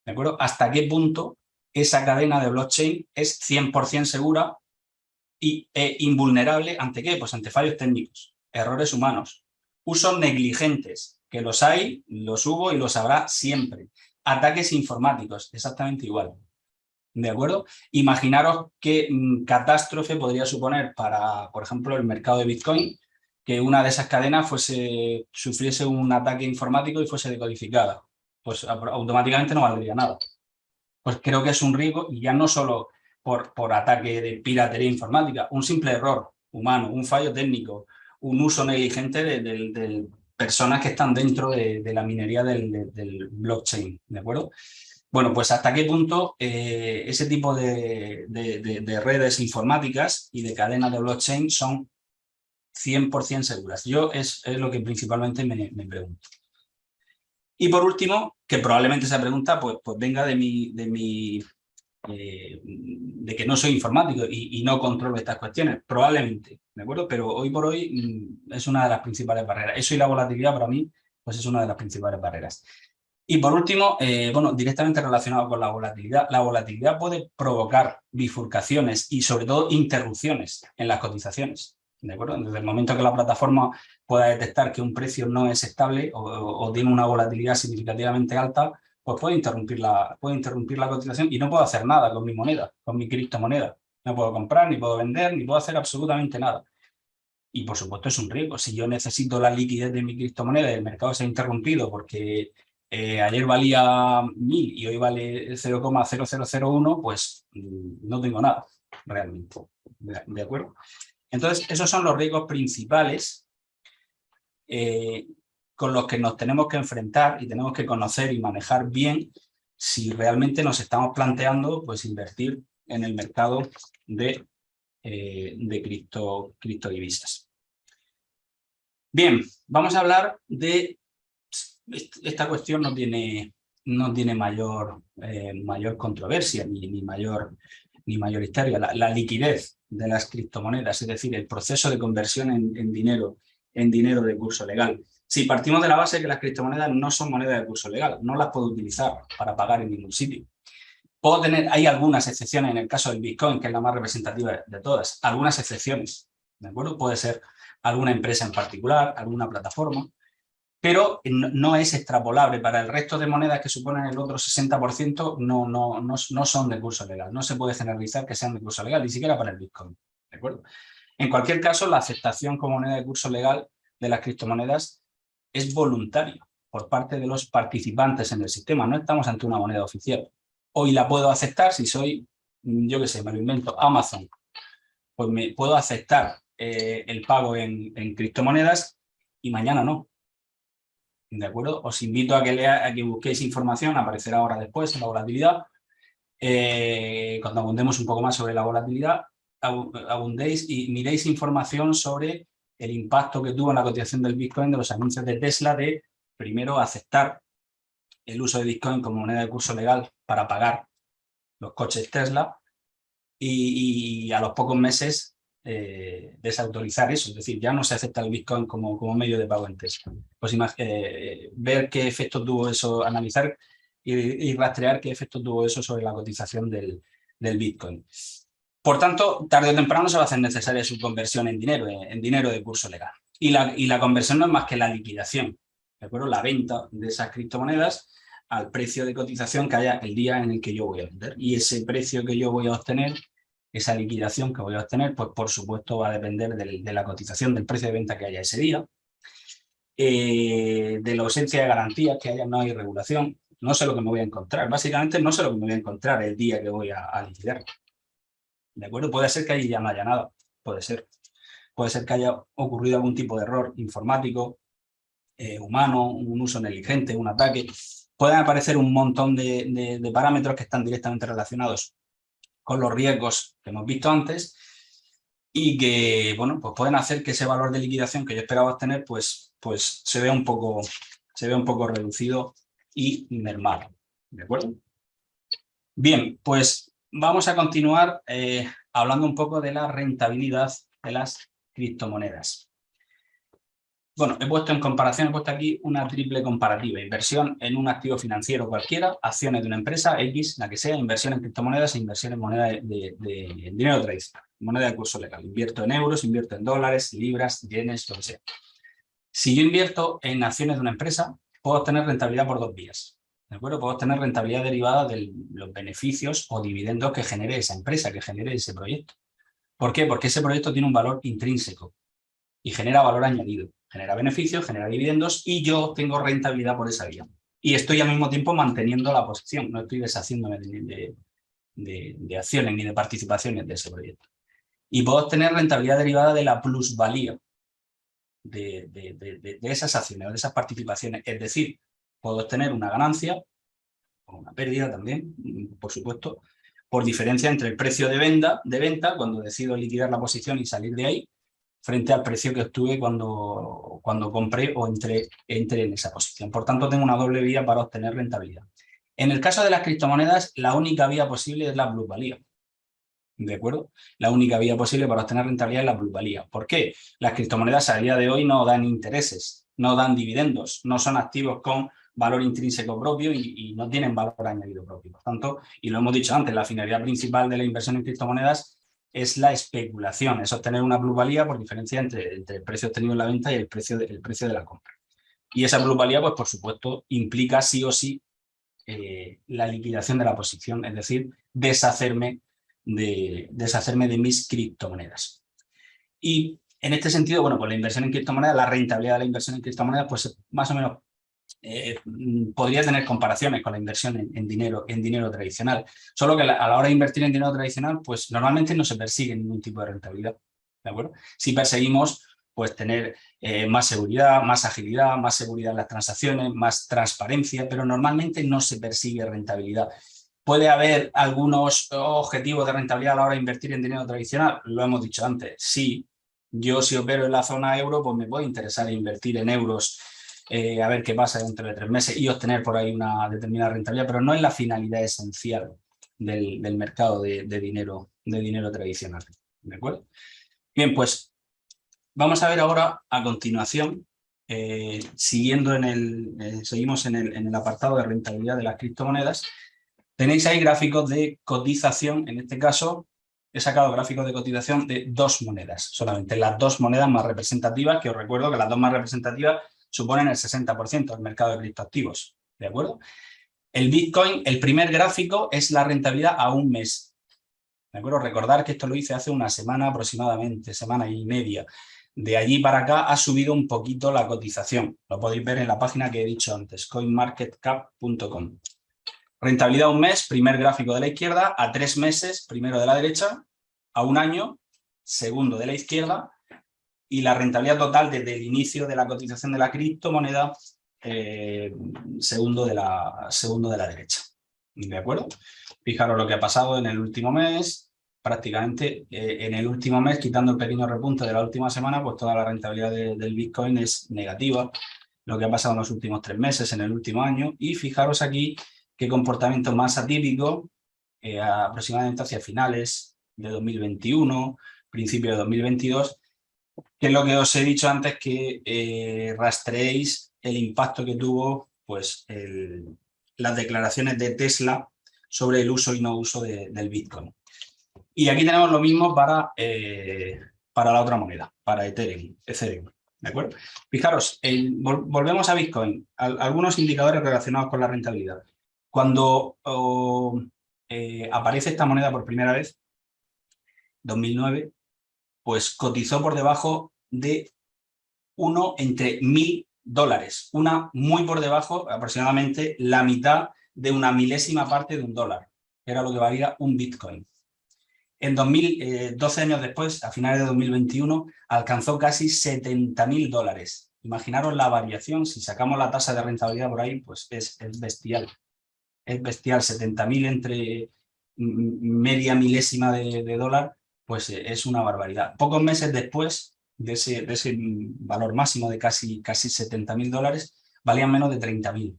¿De acuerdo? ¿Hasta qué punto esa cadena de blockchain es 100% segura e invulnerable ante qué? Pues ante fallos técnicos, errores humanos, usos negligentes, que los hay, los hubo y los habrá siempre. Ataques informáticos, exactamente igual. ¿De acuerdo? Imaginaros qué catástrofe podría suponer para, por ejemplo, el mercado de Bitcoin, que una de esas cadenas sufriese un ataque informático y fuese decodificada. Pues automáticamente no valdría nada. Pues creo que es un riesgo, y ya no solo por ataque de piratería informática, un simple error humano, un fallo técnico, un uso negligente de personas que están dentro de la minería del blockchain, ¿de acuerdo? Bueno, pues hasta qué punto ese tipo de redes informáticas y de cadenas de blockchain son 100% seguras. Es lo que principalmente me pregunto. Y por último, que probablemente esa pregunta pues venga de que no soy informático y no controlo estas cuestiones, probablemente, ¿de acuerdo? Pero hoy por hoy es una de las principales barreras. Eso y la volatilidad para mí pues es una de las principales barreras. Y por último, bueno, directamente relacionado con la volatilidad puede provocar bifurcaciones y sobre todo interrupciones en las cotizaciones, ¿de acuerdo? Desde el momento que la plataforma pueda detectar que un precio no es estable o tiene una volatilidad significativamente alta, pues puede interrumpir la cotización y no puedo hacer nada con mi moneda, con mi criptomoneda. No puedo comprar, ni puedo vender, ni puedo hacer absolutamente nada. Y por supuesto es un riesgo. Si yo necesito la liquidez de mi criptomoneda y el mercado se ha interrumpido porque ayer valía 1000 y hoy vale 0,0001, pues no tengo nada realmente. ¿De acuerdo? Entonces, esos son los riesgos principales con los que nos tenemos que enfrentar y tenemos que conocer y manejar bien si realmente nos estamos planteando pues invertir en el mercado de criptodivisas. Bien, vamos a hablar de esta cuestión, no tiene no tiene mayor controversia ni mayor historia. La liquidez de las criptomonedas, es decir, el proceso de conversión en dinero de curso legal. Si partimos de la base de que las criptomonedas no son monedas de curso legal, no las puedo utilizar para pagar en ningún sitio. Hay algunas excepciones en el caso del Bitcoin, que es la más representativa de todas, algunas excepciones, ¿de acuerdo? Puede ser alguna empresa en particular, alguna plataforma, pero no es extrapolable para el resto de monedas que suponen el otro 60%, no son de curso legal, no se puede generalizar que sean de curso legal, ni siquiera para el Bitcoin, ¿de acuerdo? En cualquier caso, la aceptación como moneda de curso legal de las criptomonedas es voluntaria por parte de los participantes en el sistema, no estamos ante una moneda oficial. Hoy la puedo aceptar si soy, yo qué sé, me lo invento, Amazon, pues me puedo aceptar el pago en criptomonedas y mañana no. ¿De acuerdo? Os invito a que busquéis información, aparecerá ahora después en la volatilidad. Cuando abundemos un poco más sobre la volatilidad, abundéis y miréis información sobre el impacto que tuvo en la cotización del Bitcoin de los anuncios de Tesla de, primero, aceptar el uso de Bitcoin como moneda de curso legal para pagar los coches Tesla y a los pocos meses desautorizar eso, es decir, ya no se acepta el Bitcoin como medio de pago en Tesla. Pues ver qué efecto tuvo eso, analizar y rastrear qué efecto tuvo eso sobre la cotización del Bitcoin. Por tanto, tarde o temprano se va a hacer necesaria su conversión en dinero de curso legal. Y la conversión no es más que la liquidación, ¿de acuerdo? La venta de esas criptomonedas al precio de cotización que haya el día en el que yo voy a vender. Y ese precio que yo voy a obtener, esa liquidación que voy a obtener, pues por supuesto va a depender de la cotización, del precio de venta que haya ese día, de la ausencia de garantías que haya, no hay regulación, no sé lo que me voy a encontrar. Básicamente no sé lo que me voy a encontrar el día que voy a liquidar. ¿De acuerdo? Puede ser que ahí ya no haya nada, puede ser. Puede ser que haya ocurrido algún tipo de error informático, humano, un uso negligente, un ataque. Pueden aparecer un montón de parámetros que están directamente relacionados con los riesgos que hemos visto antes y que, bueno, pues pueden hacer que ese valor de liquidación que yo esperaba obtener, pues se vea un poco reducido y mermado. ¿De acuerdo? Bien, pues vamos a continuar hablando un poco de la rentabilidad de las criptomonedas. Bueno, he puesto aquí una triple comparativa. Inversión en un activo financiero cualquiera, acciones de una empresa, X, la que sea, inversión en criptomonedas e inversión en moneda de dinero tradicional, moneda de curso legal. Invierto en euros, invierto en dólares, libras, yenes, lo que sea. Si yo invierto en acciones de una empresa, puedo obtener rentabilidad por dos vías. ¿De acuerdo? Puedo obtener rentabilidad derivada de los beneficios o dividendos que genere esa empresa, que genere ese proyecto. ¿Por qué? Porque ese proyecto tiene un valor intrínseco y genera valor añadido, genera beneficios, genera dividendos y yo tengo rentabilidad por esa vía. Y estoy al mismo tiempo manteniendo la posición, no estoy deshaciéndome de acciones ni de participaciones de ese proyecto. Y puedo obtener rentabilidad derivada de la plusvalía de esas acciones o de esas participaciones. Es decir, puedo obtener una ganancia o una pérdida también, por supuesto, por diferencia entre el precio de venta cuando decido liquidar la posición y salir de ahí, frente al precio que obtuve cuando compré o entré en esa posición. Por tanto, tengo una doble vía para obtener rentabilidad. En el caso de las criptomonedas, la única vía posible es la plusvalía. ¿De acuerdo? La única vía posible para obtener rentabilidad es la plusvalía. ¿Por qué? Las criptomonedas a día de hoy no dan intereses, no dan dividendos, no son activos con valor intrínseco propio y no tienen valor añadido propio. Por tanto, y lo hemos dicho antes, la finalidad principal de la inversión en criptomonedas es la especulación, es obtener una plusvalía por diferencia entre el precio obtenido en la venta y el precio de la compra. Y esa plusvalía, pues por supuesto, implica sí o sí la liquidación de la posición, es decir, deshacerme de mis criptomonedas. Y en este sentido, bueno, pues la inversión en criptomonedas, la rentabilidad de la inversión en criptomonedas, pues más o menos podría tener comparaciones con la inversión en dinero tradicional. Solo que a la hora de invertir en dinero tradicional, pues normalmente no se persigue ningún tipo de rentabilidad. ¿De acuerdo? Si perseguimos pues tener más seguridad, más agilidad, más seguridad en las transacciones, más transparencia, pero normalmente no se persigue rentabilidad. ¿Puede haber algunos objetivos de rentabilidad a la hora de invertir en dinero tradicional? Lo hemos dicho antes, sí. Yo si opero en la zona euro, pues me puede interesar invertir en euros a ver qué pasa dentro de 3 meses y obtener por ahí una determinada rentabilidad, pero no es la finalidad esencial del mercado de dinero tradicional. ¿De acuerdo? Bien, pues vamos a ver ahora a continuación, seguimos en el apartado de rentabilidad de las criptomonedas. Tenéis ahí gráficos de cotización, en este caso he sacado gráficos de cotización de 2 monedas, solamente las 2 monedas más representativas, que os recuerdo que las 2 más representativas suponen el 60% del mercado de criptoactivos, ¿de acuerdo? El Bitcoin, el primer gráfico es la rentabilidad a un mes, ¿de acuerdo? Recordar que esto lo hice hace una semana aproximadamente, semana y media. De allí para acá ha subido un poquito la cotización, lo podéis ver en la página que he dicho antes, coinmarketcap.com. Rentabilidad a un mes, primer gráfico de la izquierda, a 3 meses, primero de la derecha, a un año, segundo de la izquierda, y la rentabilidad total desde el inicio de la cotización de la criptomoneda, segundo de la derecha. ¿De acuerdo? Fijaros lo que ha pasado en el último mes, prácticamente en el último mes, quitando el pequeño repunte de la última semana, pues toda la rentabilidad del Bitcoin es negativa, lo que ha pasado en los últimos 3 meses, en el último año, y fijaros aquí qué comportamiento más atípico, aproximadamente hacia finales de 2021, principio de 2022, que es lo que os he dicho antes, que rastreéis el impacto que tuvo pues, las declaraciones de Tesla sobre el uso y no uso del Bitcoin. Y aquí tenemos lo mismo para la otra moneda, para Ethereum. ¿De acuerdo? Fijaros, volvemos a Bitcoin, algunos indicadores relacionados con la rentabilidad. Cuando aparece esta moneda por primera vez, 2009, pues cotizó por debajo de entre $1000, una muy por debajo, aproximadamente la mitad de una milésima parte de $1, era lo que valía un Bitcoin. En 12 años después, a finales de 2021, alcanzó casi $70.000. Imaginaros la variación, si sacamos la tasa de rentabilidad por ahí, pues es bestial. Es bestial, 70.000 entre media milésima de dólar, pues es una barbaridad. Pocos meses después de ese valor máximo de casi $70.000, valían menos de 30.000.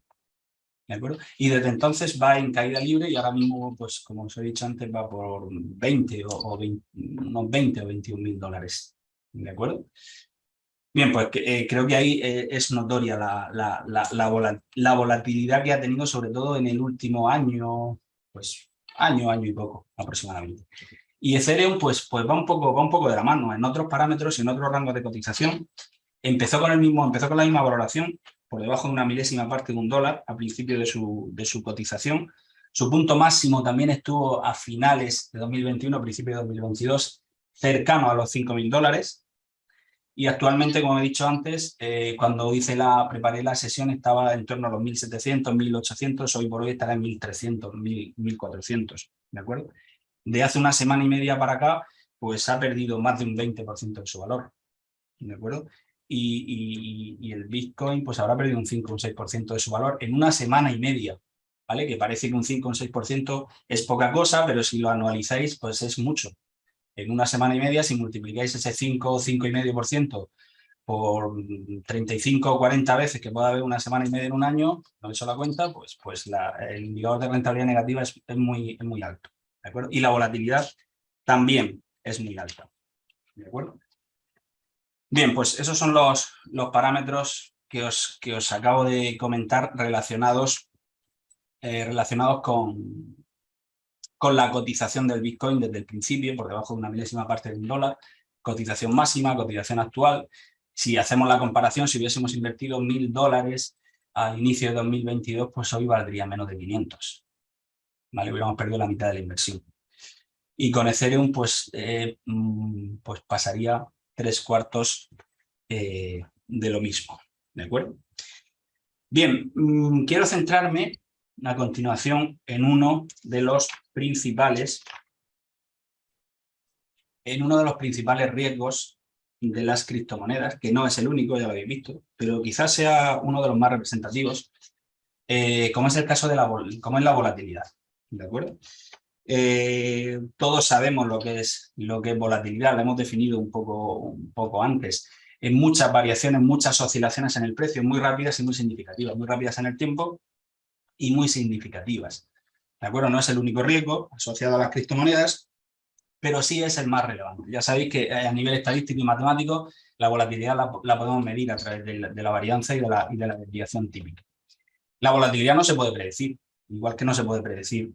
¿De acuerdo? Y desde entonces va en caída libre y ahora mismo, pues como os he dicho antes, va por 20 o 20, unos 20 o $21.000. ¿De acuerdo? Bien, pues creo que ahí es notoria la volatilidad que ha tenido, sobre todo en el último año, pues año y poco aproximadamente. Y Ethereum pues va un poco de la mano, en otros parámetros y en otros rangos de cotización. Empezó con la misma valoración, por debajo de una milésima parte de $1 a principio de su cotización. Su punto máximo también estuvo a finales de 2021, principio de 2022, cercano a los $5.000. Y actualmente, como he dicho antes, cuando preparé la sesión estaba en torno a los 1.700, 1.800, hoy por hoy estará en 1.300, 1.400, ¿de acuerdo? De hace una semana y media para acá, pues ha perdido más de un 20% de su valor, ¿de acuerdo? Y el Bitcoin pues habrá perdido un 5 o un 6% de su valor en una semana y media, ¿vale? Que parece que un 5 o un 6% es poca cosa, pero si lo anualizáis, pues es mucho. En una semana y media, si multiplicáis ese 5 o 5,5% por 35 o 40 veces que pueda haber una semana y media en un año, no he hecho la cuenta, pues el indicador de rentabilidad negativa es muy alto, ¿de acuerdo? Y la volatilidad también es muy alta, ¿de acuerdo? Bien, pues esos son los parámetros que os acabo de comentar relacionados con la cotización del Bitcoin desde el principio, por debajo de una milésima parte de $1, cotización máxima, cotización actual. Si hacemos la comparación, si hubiésemos invertido $1.000 al inicio de 2022, pues hoy valdría menos de 500. ¿Vale? Hubiéramos perdido la mitad de la inversión. Y con Ethereum, pues pasaría 3/4 de lo mismo. ¿De acuerdo? Bien, quiero centrarme a continuación en uno de los principales riesgos de las criptomonedas, que no es el único, ya lo habéis visto, pero quizás sea uno de los más representativos, como es el caso de la volatilidad. ¿De acuerdo? Todos sabemos lo que es volatilidad, lo hemos definido un poco antes. en muchas variaciones, muchas oscilaciones en el precio, muy rápidas y muy significativas, muy rápidas en el tiempo y muy significativas. ¿De acuerdo? No es el único riesgo asociado a las criptomonedas, pero sí es el más relevante. Ya sabéis que a nivel estadístico y matemático la volatilidad la podemos medir a través de la varianza y de la desviación típica. La volatilidad no se puede predecir, igual que no se puede predecir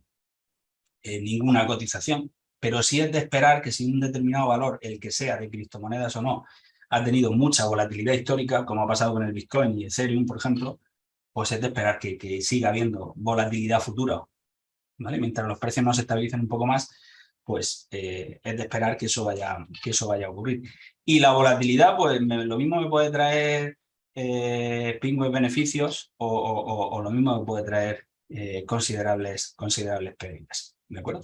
ninguna cotización, pero sí es de esperar que si un determinado valor, el que sea, de criptomonedas o no, ha tenido mucha volatilidad histórica, como ha pasado con el Bitcoin y Ethereum, por ejemplo, pues es de esperar que siga habiendo volatilidad futura, ¿vale? Mientras los precios no se estabilicen un poco más, pues es de esperar que eso vaya a ocurrir. Y la volatilidad, pues lo mismo me puede traer pingües beneficios o lo mismo me puede traer considerables pérdidas, ¿de acuerdo?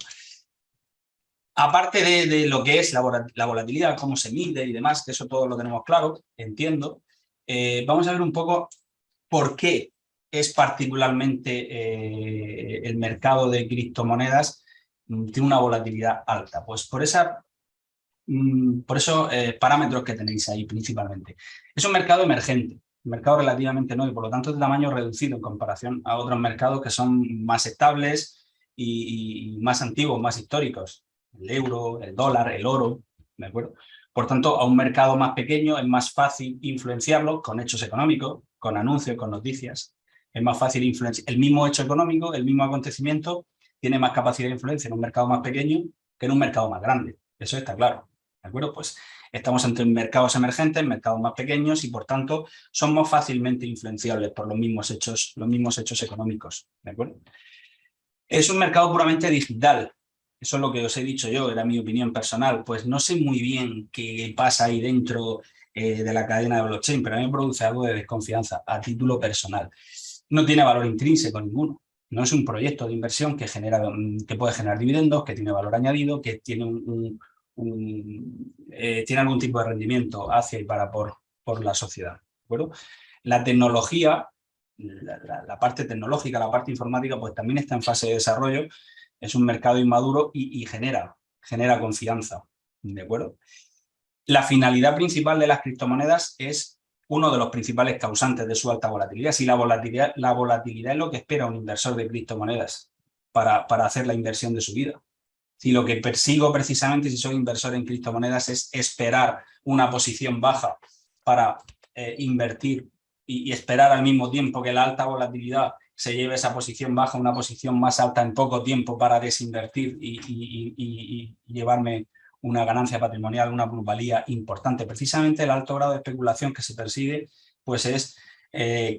Aparte de lo que es la volatilidad, cómo se mide y demás, que eso todo lo tenemos claro, entiendo, vamos a ver un poco por qué es particularmente el mercado de criptomonedas tiene una volatilidad alta. Pues por esos parámetros que tenéis ahí principalmente. Es un mercado emergente, un mercado relativamente nuevo y por lo tanto de tamaño reducido en comparación a otros mercados que son más estables y más antiguos, más históricos. El euro, el dólar, el oro, ¿de acuerdo? Por tanto, a un mercado más pequeño es más fácil influenciarlo con hechos económicos, con anuncios, con noticias. Es más fácil influenciar. El mismo hecho económico, el mismo acontecimiento, tiene más capacidad de influencia en un mercado más pequeño que en un mercado más grande. Eso está claro. ¿De acuerdo? Pues estamos entre mercados emergentes, mercados más pequeños y, por tanto, somos fácilmente influenciables por los mismos hechos económicos. ¿De acuerdo? Es un mercado puramente digital. Eso es lo que os he dicho yo, era mi opinión personal. Pues no sé muy bien qué pasa ahí dentro de la cadena de blockchain, pero a mí me produce algo de desconfianza a título personal. No tiene valor intrínseco ninguno. No es un proyecto de inversión que puede generar dividendos, que tiene valor añadido, que tiene tiene algún tipo de rendimiento hacia y para por la sociedad. ¿De acuerdo? La tecnología, la parte tecnológica, la parte informática, pues también está en fase de desarrollo. Es un mercado inmaduro y genera confianza. ¿De acuerdo? La finalidad principal de las criptomonedas es uno de los principales causantes de su alta volatilidad. Si la volatilidad es lo que espera un inversor de criptomonedas para hacer la inversión de su vida. Si lo que persigo precisamente, si soy inversor en criptomonedas, es esperar una posición baja para invertir y esperar al mismo tiempo que la alta volatilidad se lleve esa posición baja a una posición más alta en poco tiempo para desinvertir y llevarme una ganancia patrimonial, una plusvalía importante. Precisamente el alto grado de especulación que se persigue pues es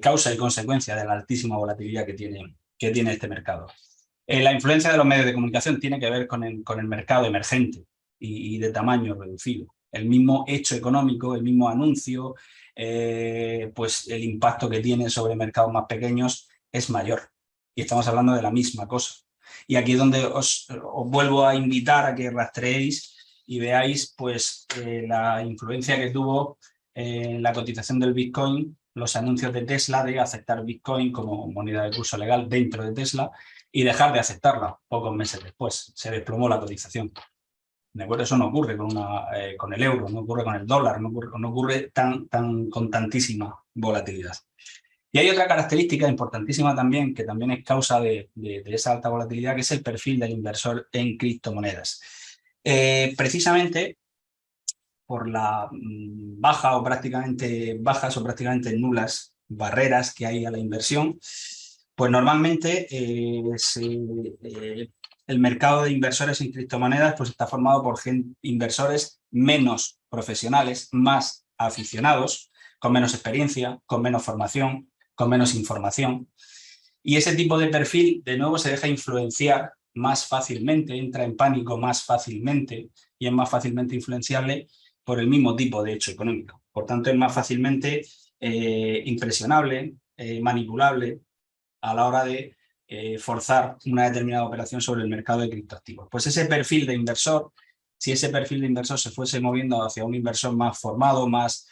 causa y consecuencia de la altísima volatilidad que tiene este mercado. La influencia de los medios de comunicación tiene que ver con el mercado emergente y de tamaño reducido. El mismo hecho económico, el mismo anuncio, pues el impacto que tiene sobre mercados más pequeños es mayor. Y estamos hablando de la misma cosa. Y aquí es donde os vuelvo a invitar a que rastreéis y veáis pues la influencia que tuvo en la cotización del Bitcoin, los anuncios de Tesla de aceptar Bitcoin como moneda de curso legal dentro de Tesla y dejar de aceptarla pocos meses después. Se desplomó la cotización. ¿De acuerdo? Eso no ocurre con el euro, no ocurre con el dólar, no ocurre con tantísima volatilidad. Y hay otra característica importantísima también, que también es causa de esa alta volatilidad, que es el perfil del inversor en criptomonedas. Precisamente por la bajas o prácticamente nulas barreras que hay a la inversión, pues normalmente el mercado de inversores en criptomonedas pues está formado por inversores menos profesionales, más aficionados, con menos experiencia, con menos formación, con menos información. Y ese tipo de perfil, de nuevo, se deja influenciar más fácilmente, entra en pánico más fácilmente y es más fácilmente influenciable por el mismo tipo de hecho económico. Por tanto, es más fácilmente impresionable, manipulable a la hora de forzar una determinada operación sobre el mercado de criptoactivos. Pues ese perfil de inversor, si ese perfil de inversor se fuese moviendo hacia un inversor más formado, más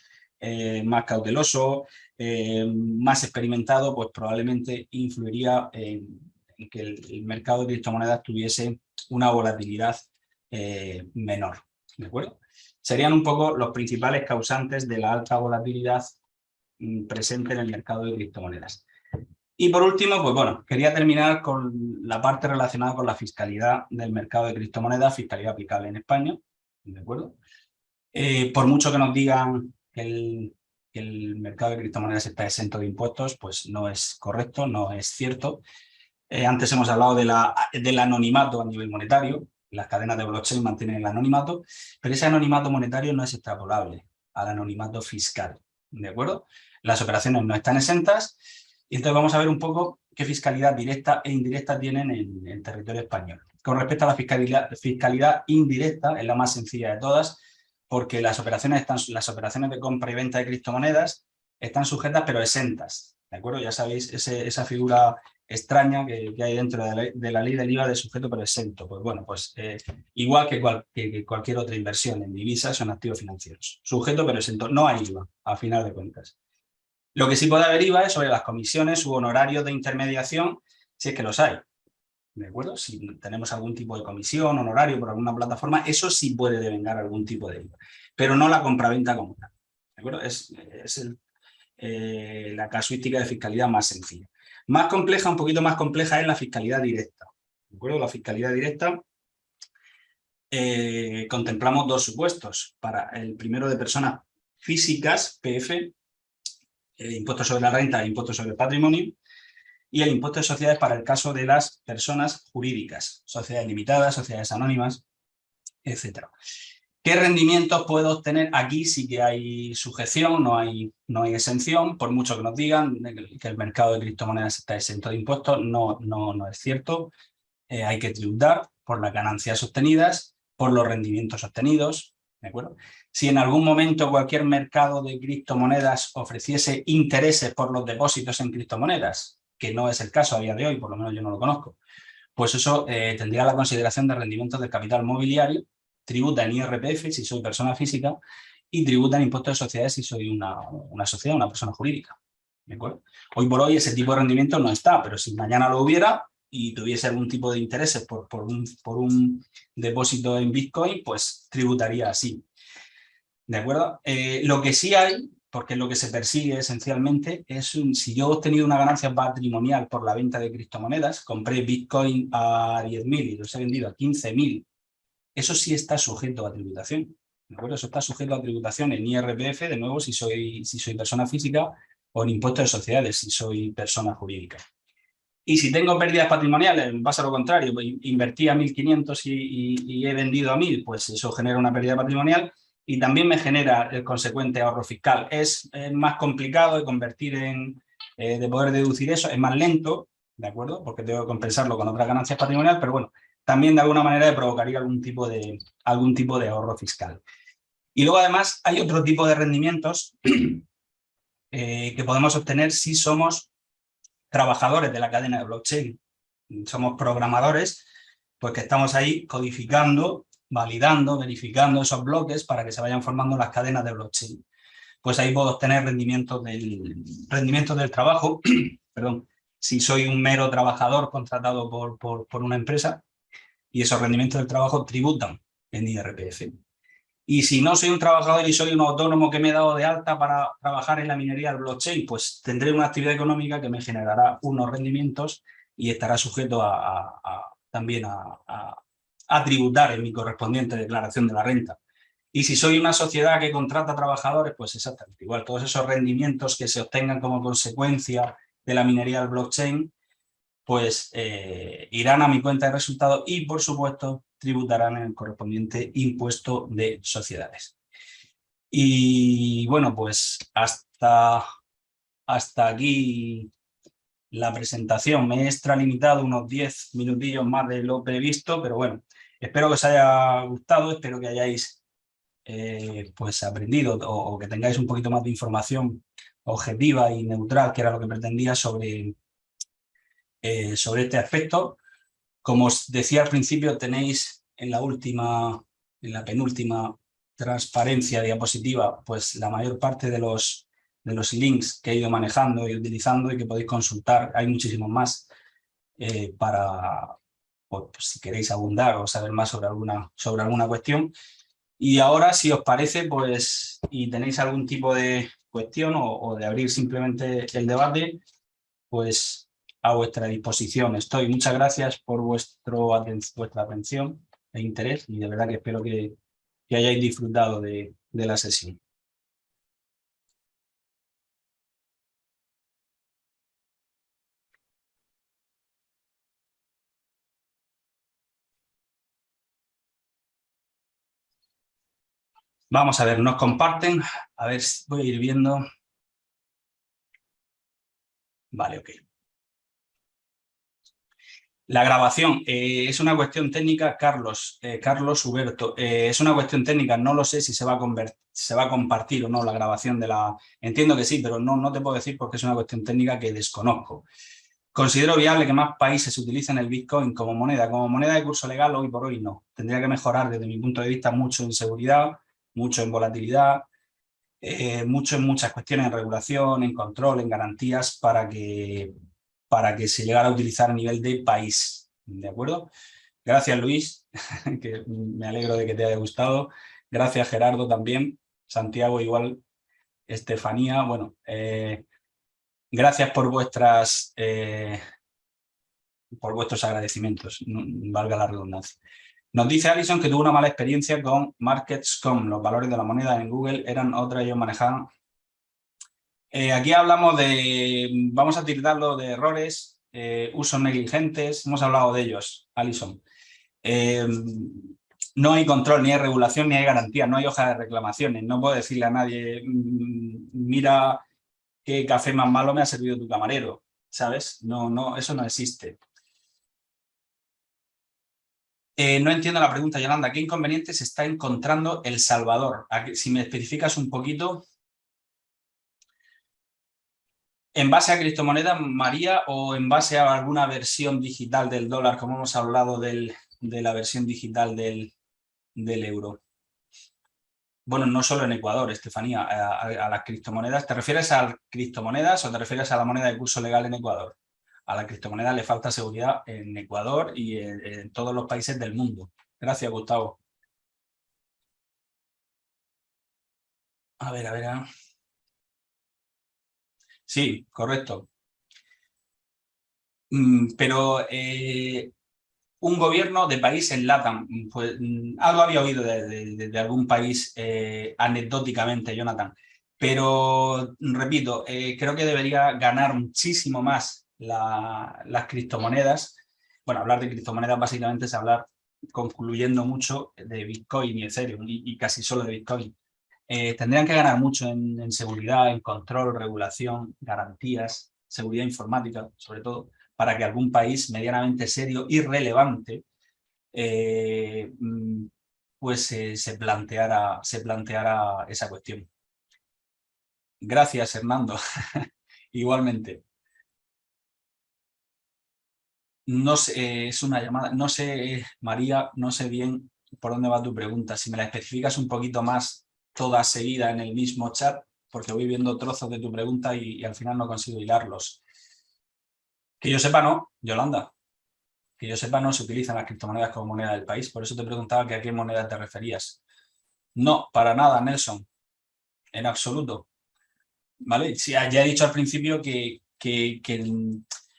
cauteloso, más experimentado, pues probablemente influiría en que el mercado de criptomonedas tuviese una volatilidad menor. ¿De acuerdo? serían un poco los principales causantes de la alta volatilidad presente en el mercado de criptomonedas. Y por último, pues bueno, quería terminar con la parte relacionada con la fiscalidad del mercado de criptomonedas, fiscalidad aplicable en España, ¿de acuerdo? Por mucho que nos digan que el mercado de criptomonedas está exento de impuestos, pues no es correcto, no es cierto. Antes hemos hablado del anonimato a nivel monetario, las cadenas de blockchain mantienen el anonimato, pero ese anonimato monetario no es extrapolable al anonimato fiscal, ¿de acuerdo? Las operaciones no están exentas y entonces vamos a ver un poco qué fiscalidad directa e indirecta tienen en territorio español. Con respecto a la fiscalidad indirecta, es la más sencilla de todas, porque las operaciones de compra y venta de criptomonedas están sujetas pero exentas, ¿de acuerdo? Ya sabéis, esa figura extraña que hay dentro de la ley del IVA de sujeto pero exento. Pues bueno, pues igual que cualquier otra inversión en divisas o en activos financieros. Sujeto pero exento, no hay IVA, a final de cuentas. Lo que sí puede haber IVA es sobre las comisiones u honorarios de intermediación, si es que los hay. ¿De acuerdo? Si tenemos algún tipo de comisión, honorario por alguna plataforma, eso sí puede devengar algún tipo de IVA, pero no la compraventa como tal. ¿De acuerdo? Es la casuística de fiscalidad más sencilla. Más compleja, un poquito más compleja, es la fiscalidad directa. ¿De acuerdo? La fiscalidad directa contemplamos dos supuestos. Para el primero de personas físicas, PF, impuesto sobre la renta e impuesto sobre el patrimonio, y el impuesto de sociedades para el caso de las personas jurídicas, sociedades limitadas, sociedades anónimas, etc. ¿Qué rendimientos puedo obtener? Aquí sí que hay sujeción, no hay exención, por mucho que nos digan que el mercado de criptomonedas está exento de impuestos, no es cierto. Hay que tributar por las ganancias obtenidas, por los rendimientos obtenidos, ¿de acuerdo? Si en algún momento cualquier mercado de criptomonedas ofreciese intereses por los depósitos en criptomonedas, que no es el caso a día de hoy, por lo menos yo no lo conozco, pues eso tendría la consideración de rendimientos del capital mobiliario, tributa en IRPF si soy persona física y tributa en impuestos de sociedades si soy una sociedad, una persona jurídica. ¿De acuerdo? Hoy por hoy ese tipo de rendimiento no está, pero si mañana lo hubiera y tuviese algún tipo de intereses por un depósito en Bitcoin, pues tributaría así. ¿De acuerdo? Lo que sí hay, porque lo que se persigue esencialmente, es si yo he obtenido una ganancia patrimonial por la venta de criptomonedas, compré Bitcoin a 10.000 y los he vendido a 15.000, eso sí está sujeto a tributación. ¿De acuerdo? Eso está sujeto a tributación en IRPF, de nuevo, si soy persona física, o en impuestos de sociedades, si soy persona jurídica. Y si tengo pérdidas patrimoniales, pasa lo contrario, invertí a 1.500 y he vendido a 1.000, pues eso genera una pérdida patrimonial y también me genera el consecuente ahorro fiscal. Es más complicado de convertir de poder deducir eso, es más lento, ¿de acuerdo? Porque tengo que compensarlo con otras ganancias patrimoniales, pero bueno, también de alguna manera provocaría algún tipo de ahorro fiscal. Y luego además hay otro tipo de rendimientos que podemos obtener si somos trabajadores de la cadena de blockchain. Somos programadores, pues que estamos ahí codificando, validando, verificando esos bloques para que se vayan formando las cadenas de blockchain. Pues ahí puedo obtener rendimientos del trabajo, perdón, si soy un mero trabajador contratado por una empresa y esos rendimientos del trabajo tributan en IRPF. Y si no soy un trabajador y soy un autónomo que me he dado de alta para trabajar en la minería del blockchain, pues tendré una actividad económica que me generará unos rendimientos y estará sujeto también a tributar en mi correspondiente declaración de la renta. Y si soy una sociedad que contrata trabajadores, pues exactamente igual. Todos esos rendimientos que se obtengan como consecuencia de la minería del blockchain, pues irán a mi cuenta de resultados y, por supuesto, tributarán en el correspondiente impuesto de sociedades. Y bueno, pues hasta aquí la presentación. Me he extralimitado unos 10 minutillos más de lo previsto, pero bueno, espero que os haya gustado, espero que hayáis pues aprendido o que tengáis un poquito más de información objetiva y neutral, que era lo que pretendía sobre este aspecto. Como os decía al principio, tenéis en la penúltima transparencia diapositiva, pues la mayor parte de los links que he ido manejando y utilizando y que podéis consultar. Hay muchísimos más para, pues, si queréis abundar o saber más sobre alguna cuestión. Y ahora, si os parece, pues, y tenéis algún tipo de cuestión o de abrir simplemente el debate, pues a vuestra disposición estoy. Muchas gracias por vuestra atención e interés y de verdad que espero que hayáis disfrutado de la sesión. Vamos a ver, nos comparten. A ver, voy a ir viendo. Vale, ok. La grabación es una cuestión técnica, Carlos Huberto, es una cuestión técnica, no lo sé si se va a compartir o no la grabación de la... Entiendo que sí, pero no te puedo decir porque es una cuestión técnica que desconozco. Considero viable que más países utilicen el Bitcoin como moneda de curso legal, hoy por hoy no. Tendría que mejorar desde mi punto de vista mucho en seguridad, mucho en volatilidad, mucho en muchas cuestiones en regulación, en control, en garantías para que se llegara a utilizar a nivel de país. ¿De acuerdo? Gracias, Luis, que me alegro de que te haya gustado. Gracias, Gerardo, también. Santiago, igual. Estefanía, bueno, gracias por vuestros agradecimientos, valga la redundancia. Nos dice Alison que tuvo una mala experiencia con Markets.com. Los valores de la moneda en Google eran otras, ellos manejaban. Aquí hablamos vamos a tildarlo de errores, usos negligentes, hemos hablado de ellos, Alison. No hay control, ni hay regulación, ni hay garantía, no hay hoja de reclamaciones. No puedo decirle a nadie, mira qué café más malo me ha servido tu camarero, ¿sabes? No, eso no existe. No entiendo la pregunta, Yolanda. ¿Qué inconvenientes está encontrando El Salvador? Si me especificas un poquito. ¿En base a criptomonedas, María, o en base a alguna versión digital del dólar, como hemos hablado de la versión digital del euro? Bueno, no solo en Ecuador, Estefanía, a las criptomonedas. ¿Te refieres a criptomonedas o te refieres a la moneda de curso legal en Ecuador? A la criptomoneda le falta seguridad en Ecuador y en todos los países del mundo. Gracias, Gustavo. A ver, a ver. Sí, correcto. Pero un gobierno de país en LATAM, pues algo había oído de algún país anecdóticamente, Jonathan, pero repito, creo que debería ganar muchísimo más las criptomonedas. Bueno, hablar de criptomonedas básicamente es hablar, concluyendo mucho, de Bitcoin y Ethereum y casi solo de Bitcoin. Tendrían que ganar mucho en seguridad, en control, regulación, garantías, seguridad informática, sobre todo, para que algún país medianamente serio y relevante pues se planteara esa cuestión. Gracias, Hernando. Igualmente. No sé, es una llamada, no sé, María, no sé bien por dónde va tu pregunta. Si me la especificas un poquito más toda seguida en el mismo chat, porque voy viendo trozos de tu pregunta y al final no consigo hilarlos. Que yo sepa, no, Yolanda. Que yo sepa, no se utilizan las criptomonedas como moneda del país. Por eso te preguntaba que a qué moneda te referías. No, para nada, Nelson. En absoluto. ¿Vale? Sí, ya he dicho al principio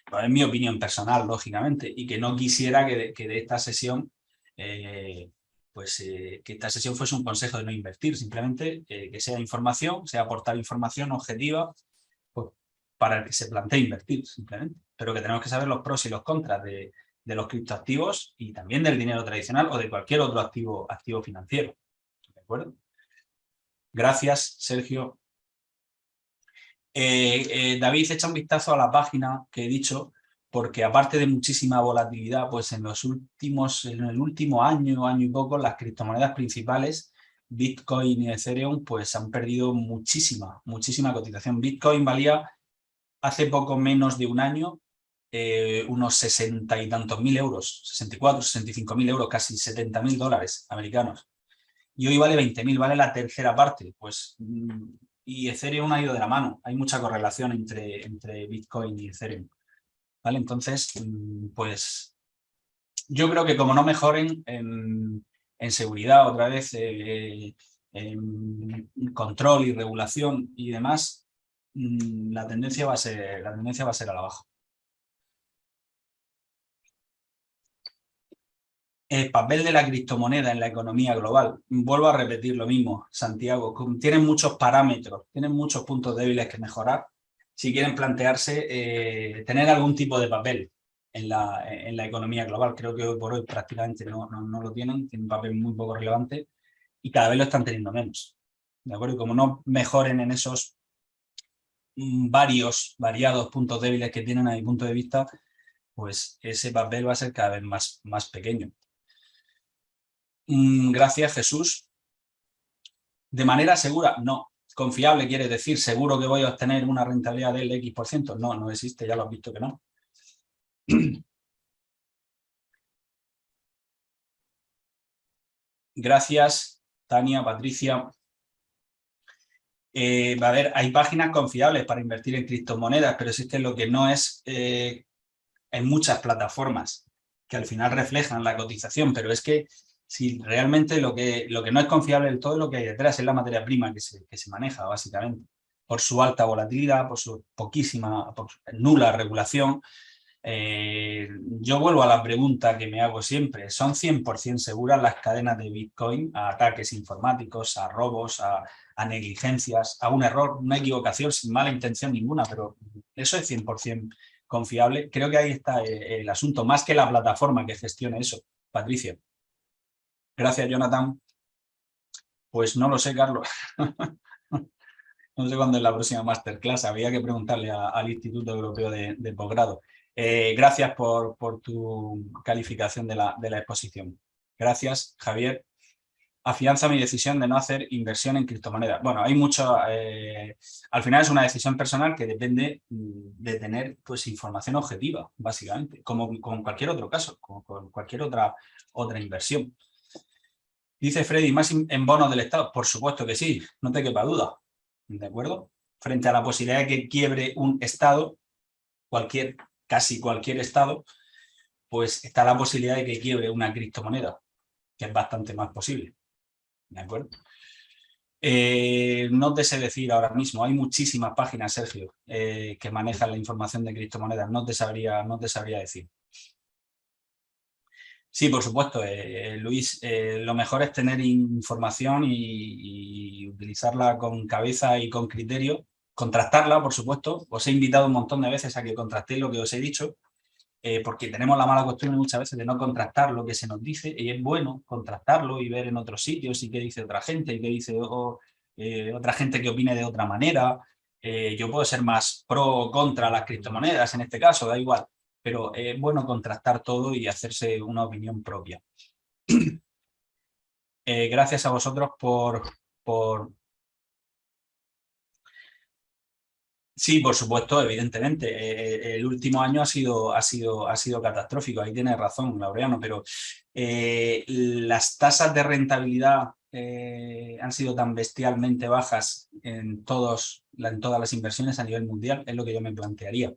bueno, es mi opinión personal, lógicamente, y que no quisiera que de esta sesión, que esta sesión fuese un consejo de no invertir, simplemente que sea información, sea aportar información objetiva, pues, para el que se plantee invertir, simplemente. Pero que tenemos que saber los pros y los contras de los criptoactivos y también del dinero tradicional o de cualquier otro activo financiero. ¿De acuerdo? Gracias, Sergio. David, echa un vistazo a la página que he dicho, porque aparte de muchísima volatilidad, pues en el último año y poco, las criptomonedas principales, Bitcoin y Ethereum, pues han perdido muchísima cotización. Bitcoin valía hace poco menos de un año unos 60 y tantos mil euros, 64, 65 mil euros, casi 70 mil dólares americanos. Y hoy vale 20.000, vale la tercera parte. Pues, y Ethereum ha ido de la mano. Hay mucha correlación entre Bitcoin y Ethereum. ¿Vale? Entonces, pues yo creo que como no mejoren, en seguridad, otra vez, en control y regulación y demás, la tendencia va a ser a la baja. El papel de la criptomoneda en la economía global. Vuelvo a repetir lo mismo, Santiago. Tienen muchos parámetros, tienen muchos puntos débiles que mejorar si quieren plantearse tener algún tipo de papel en la economía global. Creo que hoy por hoy prácticamente no lo tienen un papel muy poco relevante y cada vez lo están teniendo menos. ¿De acuerdo? Y como no mejoren en esos variados puntos débiles que tienen a mi punto de vista, pues ese papel va a ser cada vez más pequeño. Gracias, Jesús. De manera segura, no. Confiable quiere decir seguro que voy a obtener una rentabilidad del X%. No, no existe, ya lo has visto que no. Gracias, Tania, Patricia. A ver, hay páginas confiables para invertir en criptomonedas, pero es que lo que no es, hay muchas plataformas que al final reflejan la cotización, pero es que si realmente lo que no es confiable del todo es lo que hay detrás, es la materia prima que se maneja, básicamente, por su alta volatilidad, por su nula regulación. Yo vuelvo a la pregunta que me hago siempre, ¿son 100% seguras las cadenas de Bitcoin a ataques informáticos, a robos, a negligencias, a un error, una equivocación sin mala intención ninguna? Pero eso es 100% confiable. Creo que ahí está el asunto, más que la plataforma que gestione eso. Patricia. Gracias, Jonathan. Pues no lo sé, Carlos. No sé cuándo es la próxima masterclass. Había que preguntarle al Instituto Europeo de Posgrado. Gracias por tu calificación de la exposición. Gracias, Javier. Afianza mi decisión de no hacer inversión en criptomonedas. Bueno, hay mucho. Al final es una decisión personal que depende de tener pues, información objetiva, básicamente, como con cualquier otro caso, como con cualquier otra inversión. Dice Freddy, ¿más en bonos del Estado? Por supuesto que sí, no te quepa duda. ¿De acuerdo? Frente a la posibilidad de que quiebre un Estado, casi cualquier Estado, pues está la posibilidad de que quiebre una criptomoneda, que es bastante más posible. ¿De acuerdo? No te sé decir ahora mismo, hay muchísimas páginas, Sergio, que manejan la información de criptomonedas, no te sabría decir. Sí, por supuesto, Luis, lo mejor es tener información y utilizarla con cabeza y con criterio, contrastarla, por supuesto. Os he invitado un montón de veces a que contrastéis lo que os he dicho, porque tenemos la mala costumbre muchas veces de no contrastar lo que se nos dice, y es bueno contrastarlo y ver en otros sitios y qué dice otra gente, y qué dice otra gente que opine de otra manera. Yo puedo ser más pro o contra las criptomonedas en este caso, da igual, pero es bueno contrastar todo y hacerse una opinión propia. Gracias a vosotros por... Sí, por supuesto, evidentemente. El último año ha sido catastrófico, ahí tienes razón, Laureano, pero las tasas de rentabilidad han sido tan bestialmente bajas en todas las inversiones a nivel mundial, es lo que yo me plantearía.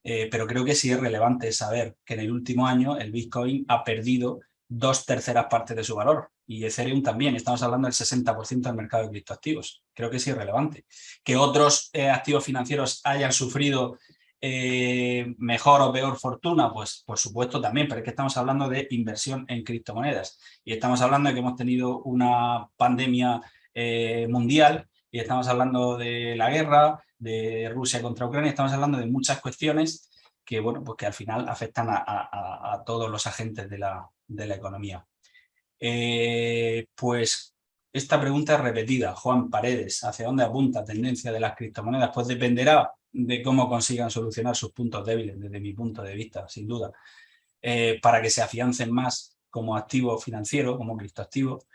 Pero creo que sí es relevante saber que en el último año el Bitcoin ha perdido 2/3 partes de su valor y Ethereum también. Estamos hablando del 60% del mercado de criptoactivos. Creo que sí es relevante. Que otros activos financieros hayan sufrido mejor o peor fortuna, pues por supuesto también, pero es que estamos hablando de inversión en criptomonedas y estamos hablando de que hemos tenido una pandemia mundial y estamos hablando de la guerra de Rusia contra Ucrania, estamos hablando de muchas cuestiones que, bueno, pues que al final afectan a todos los agentes de la economía. Pues esta pregunta es repetida. Juan Paredes, ¿hacia dónde apunta tendencia de las criptomonedas? Pues dependerá de cómo consigan solucionar sus puntos débiles, desde mi punto de vista, sin duda, para que se afiancen más como activo financiero, como criptoactivo,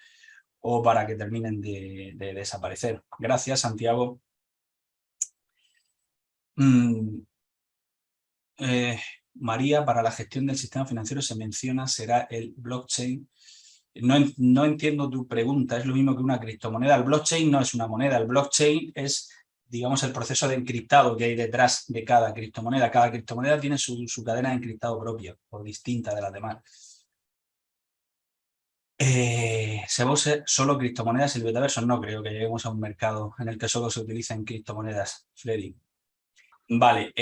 o para que terminen de desaparecer. Gracias, Santiago. María, para la gestión del sistema financiero se menciona será el blockchain. No entiendo tu pregunta, es lo mismo que una criptomoneda. El blockchain no es una moneda, el blockchain es, digamos, el proceso de encriptado que hay detrás de cada criptomoneda. Cada criptomoneda tiene su cadena de encriptado propia, por distinta de las demás. ¿Se usa solo criptomonedas y el metaverso? No creo que lleguemos a un mercado en el que solo se utilicen criptomonedas, Freddy. Vale,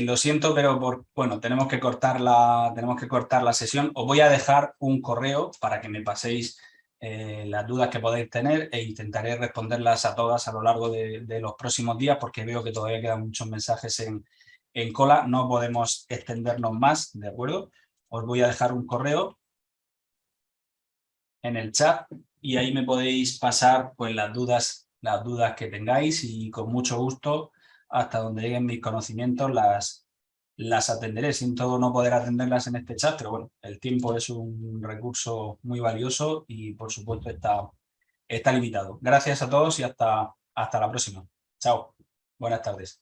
lo siento, pero bueno, tenemos que cortar la sesión. Os voy a dejar un correo para que me paséis las dudas que podéis tener e intentaré responderlas a todas a lo largo de los próximos días, porque veo que todavía quedan muchos mensajes en cola. No podemos extendernos más, ¿de acuerdo? Os voy a dejar un correo en el chat y ahí me podéis pasar pues las dudas que tengáis y con mucho gusto, hasta donde lleguen mis conocimientos, las atenderé. Siento no poder atenderlas en este chat, pero bueno, el tiempo es un recurso muy valioso y por supuesto está limitado. Gracias a todos y hasta la próxima. Chao. Buenas tardes.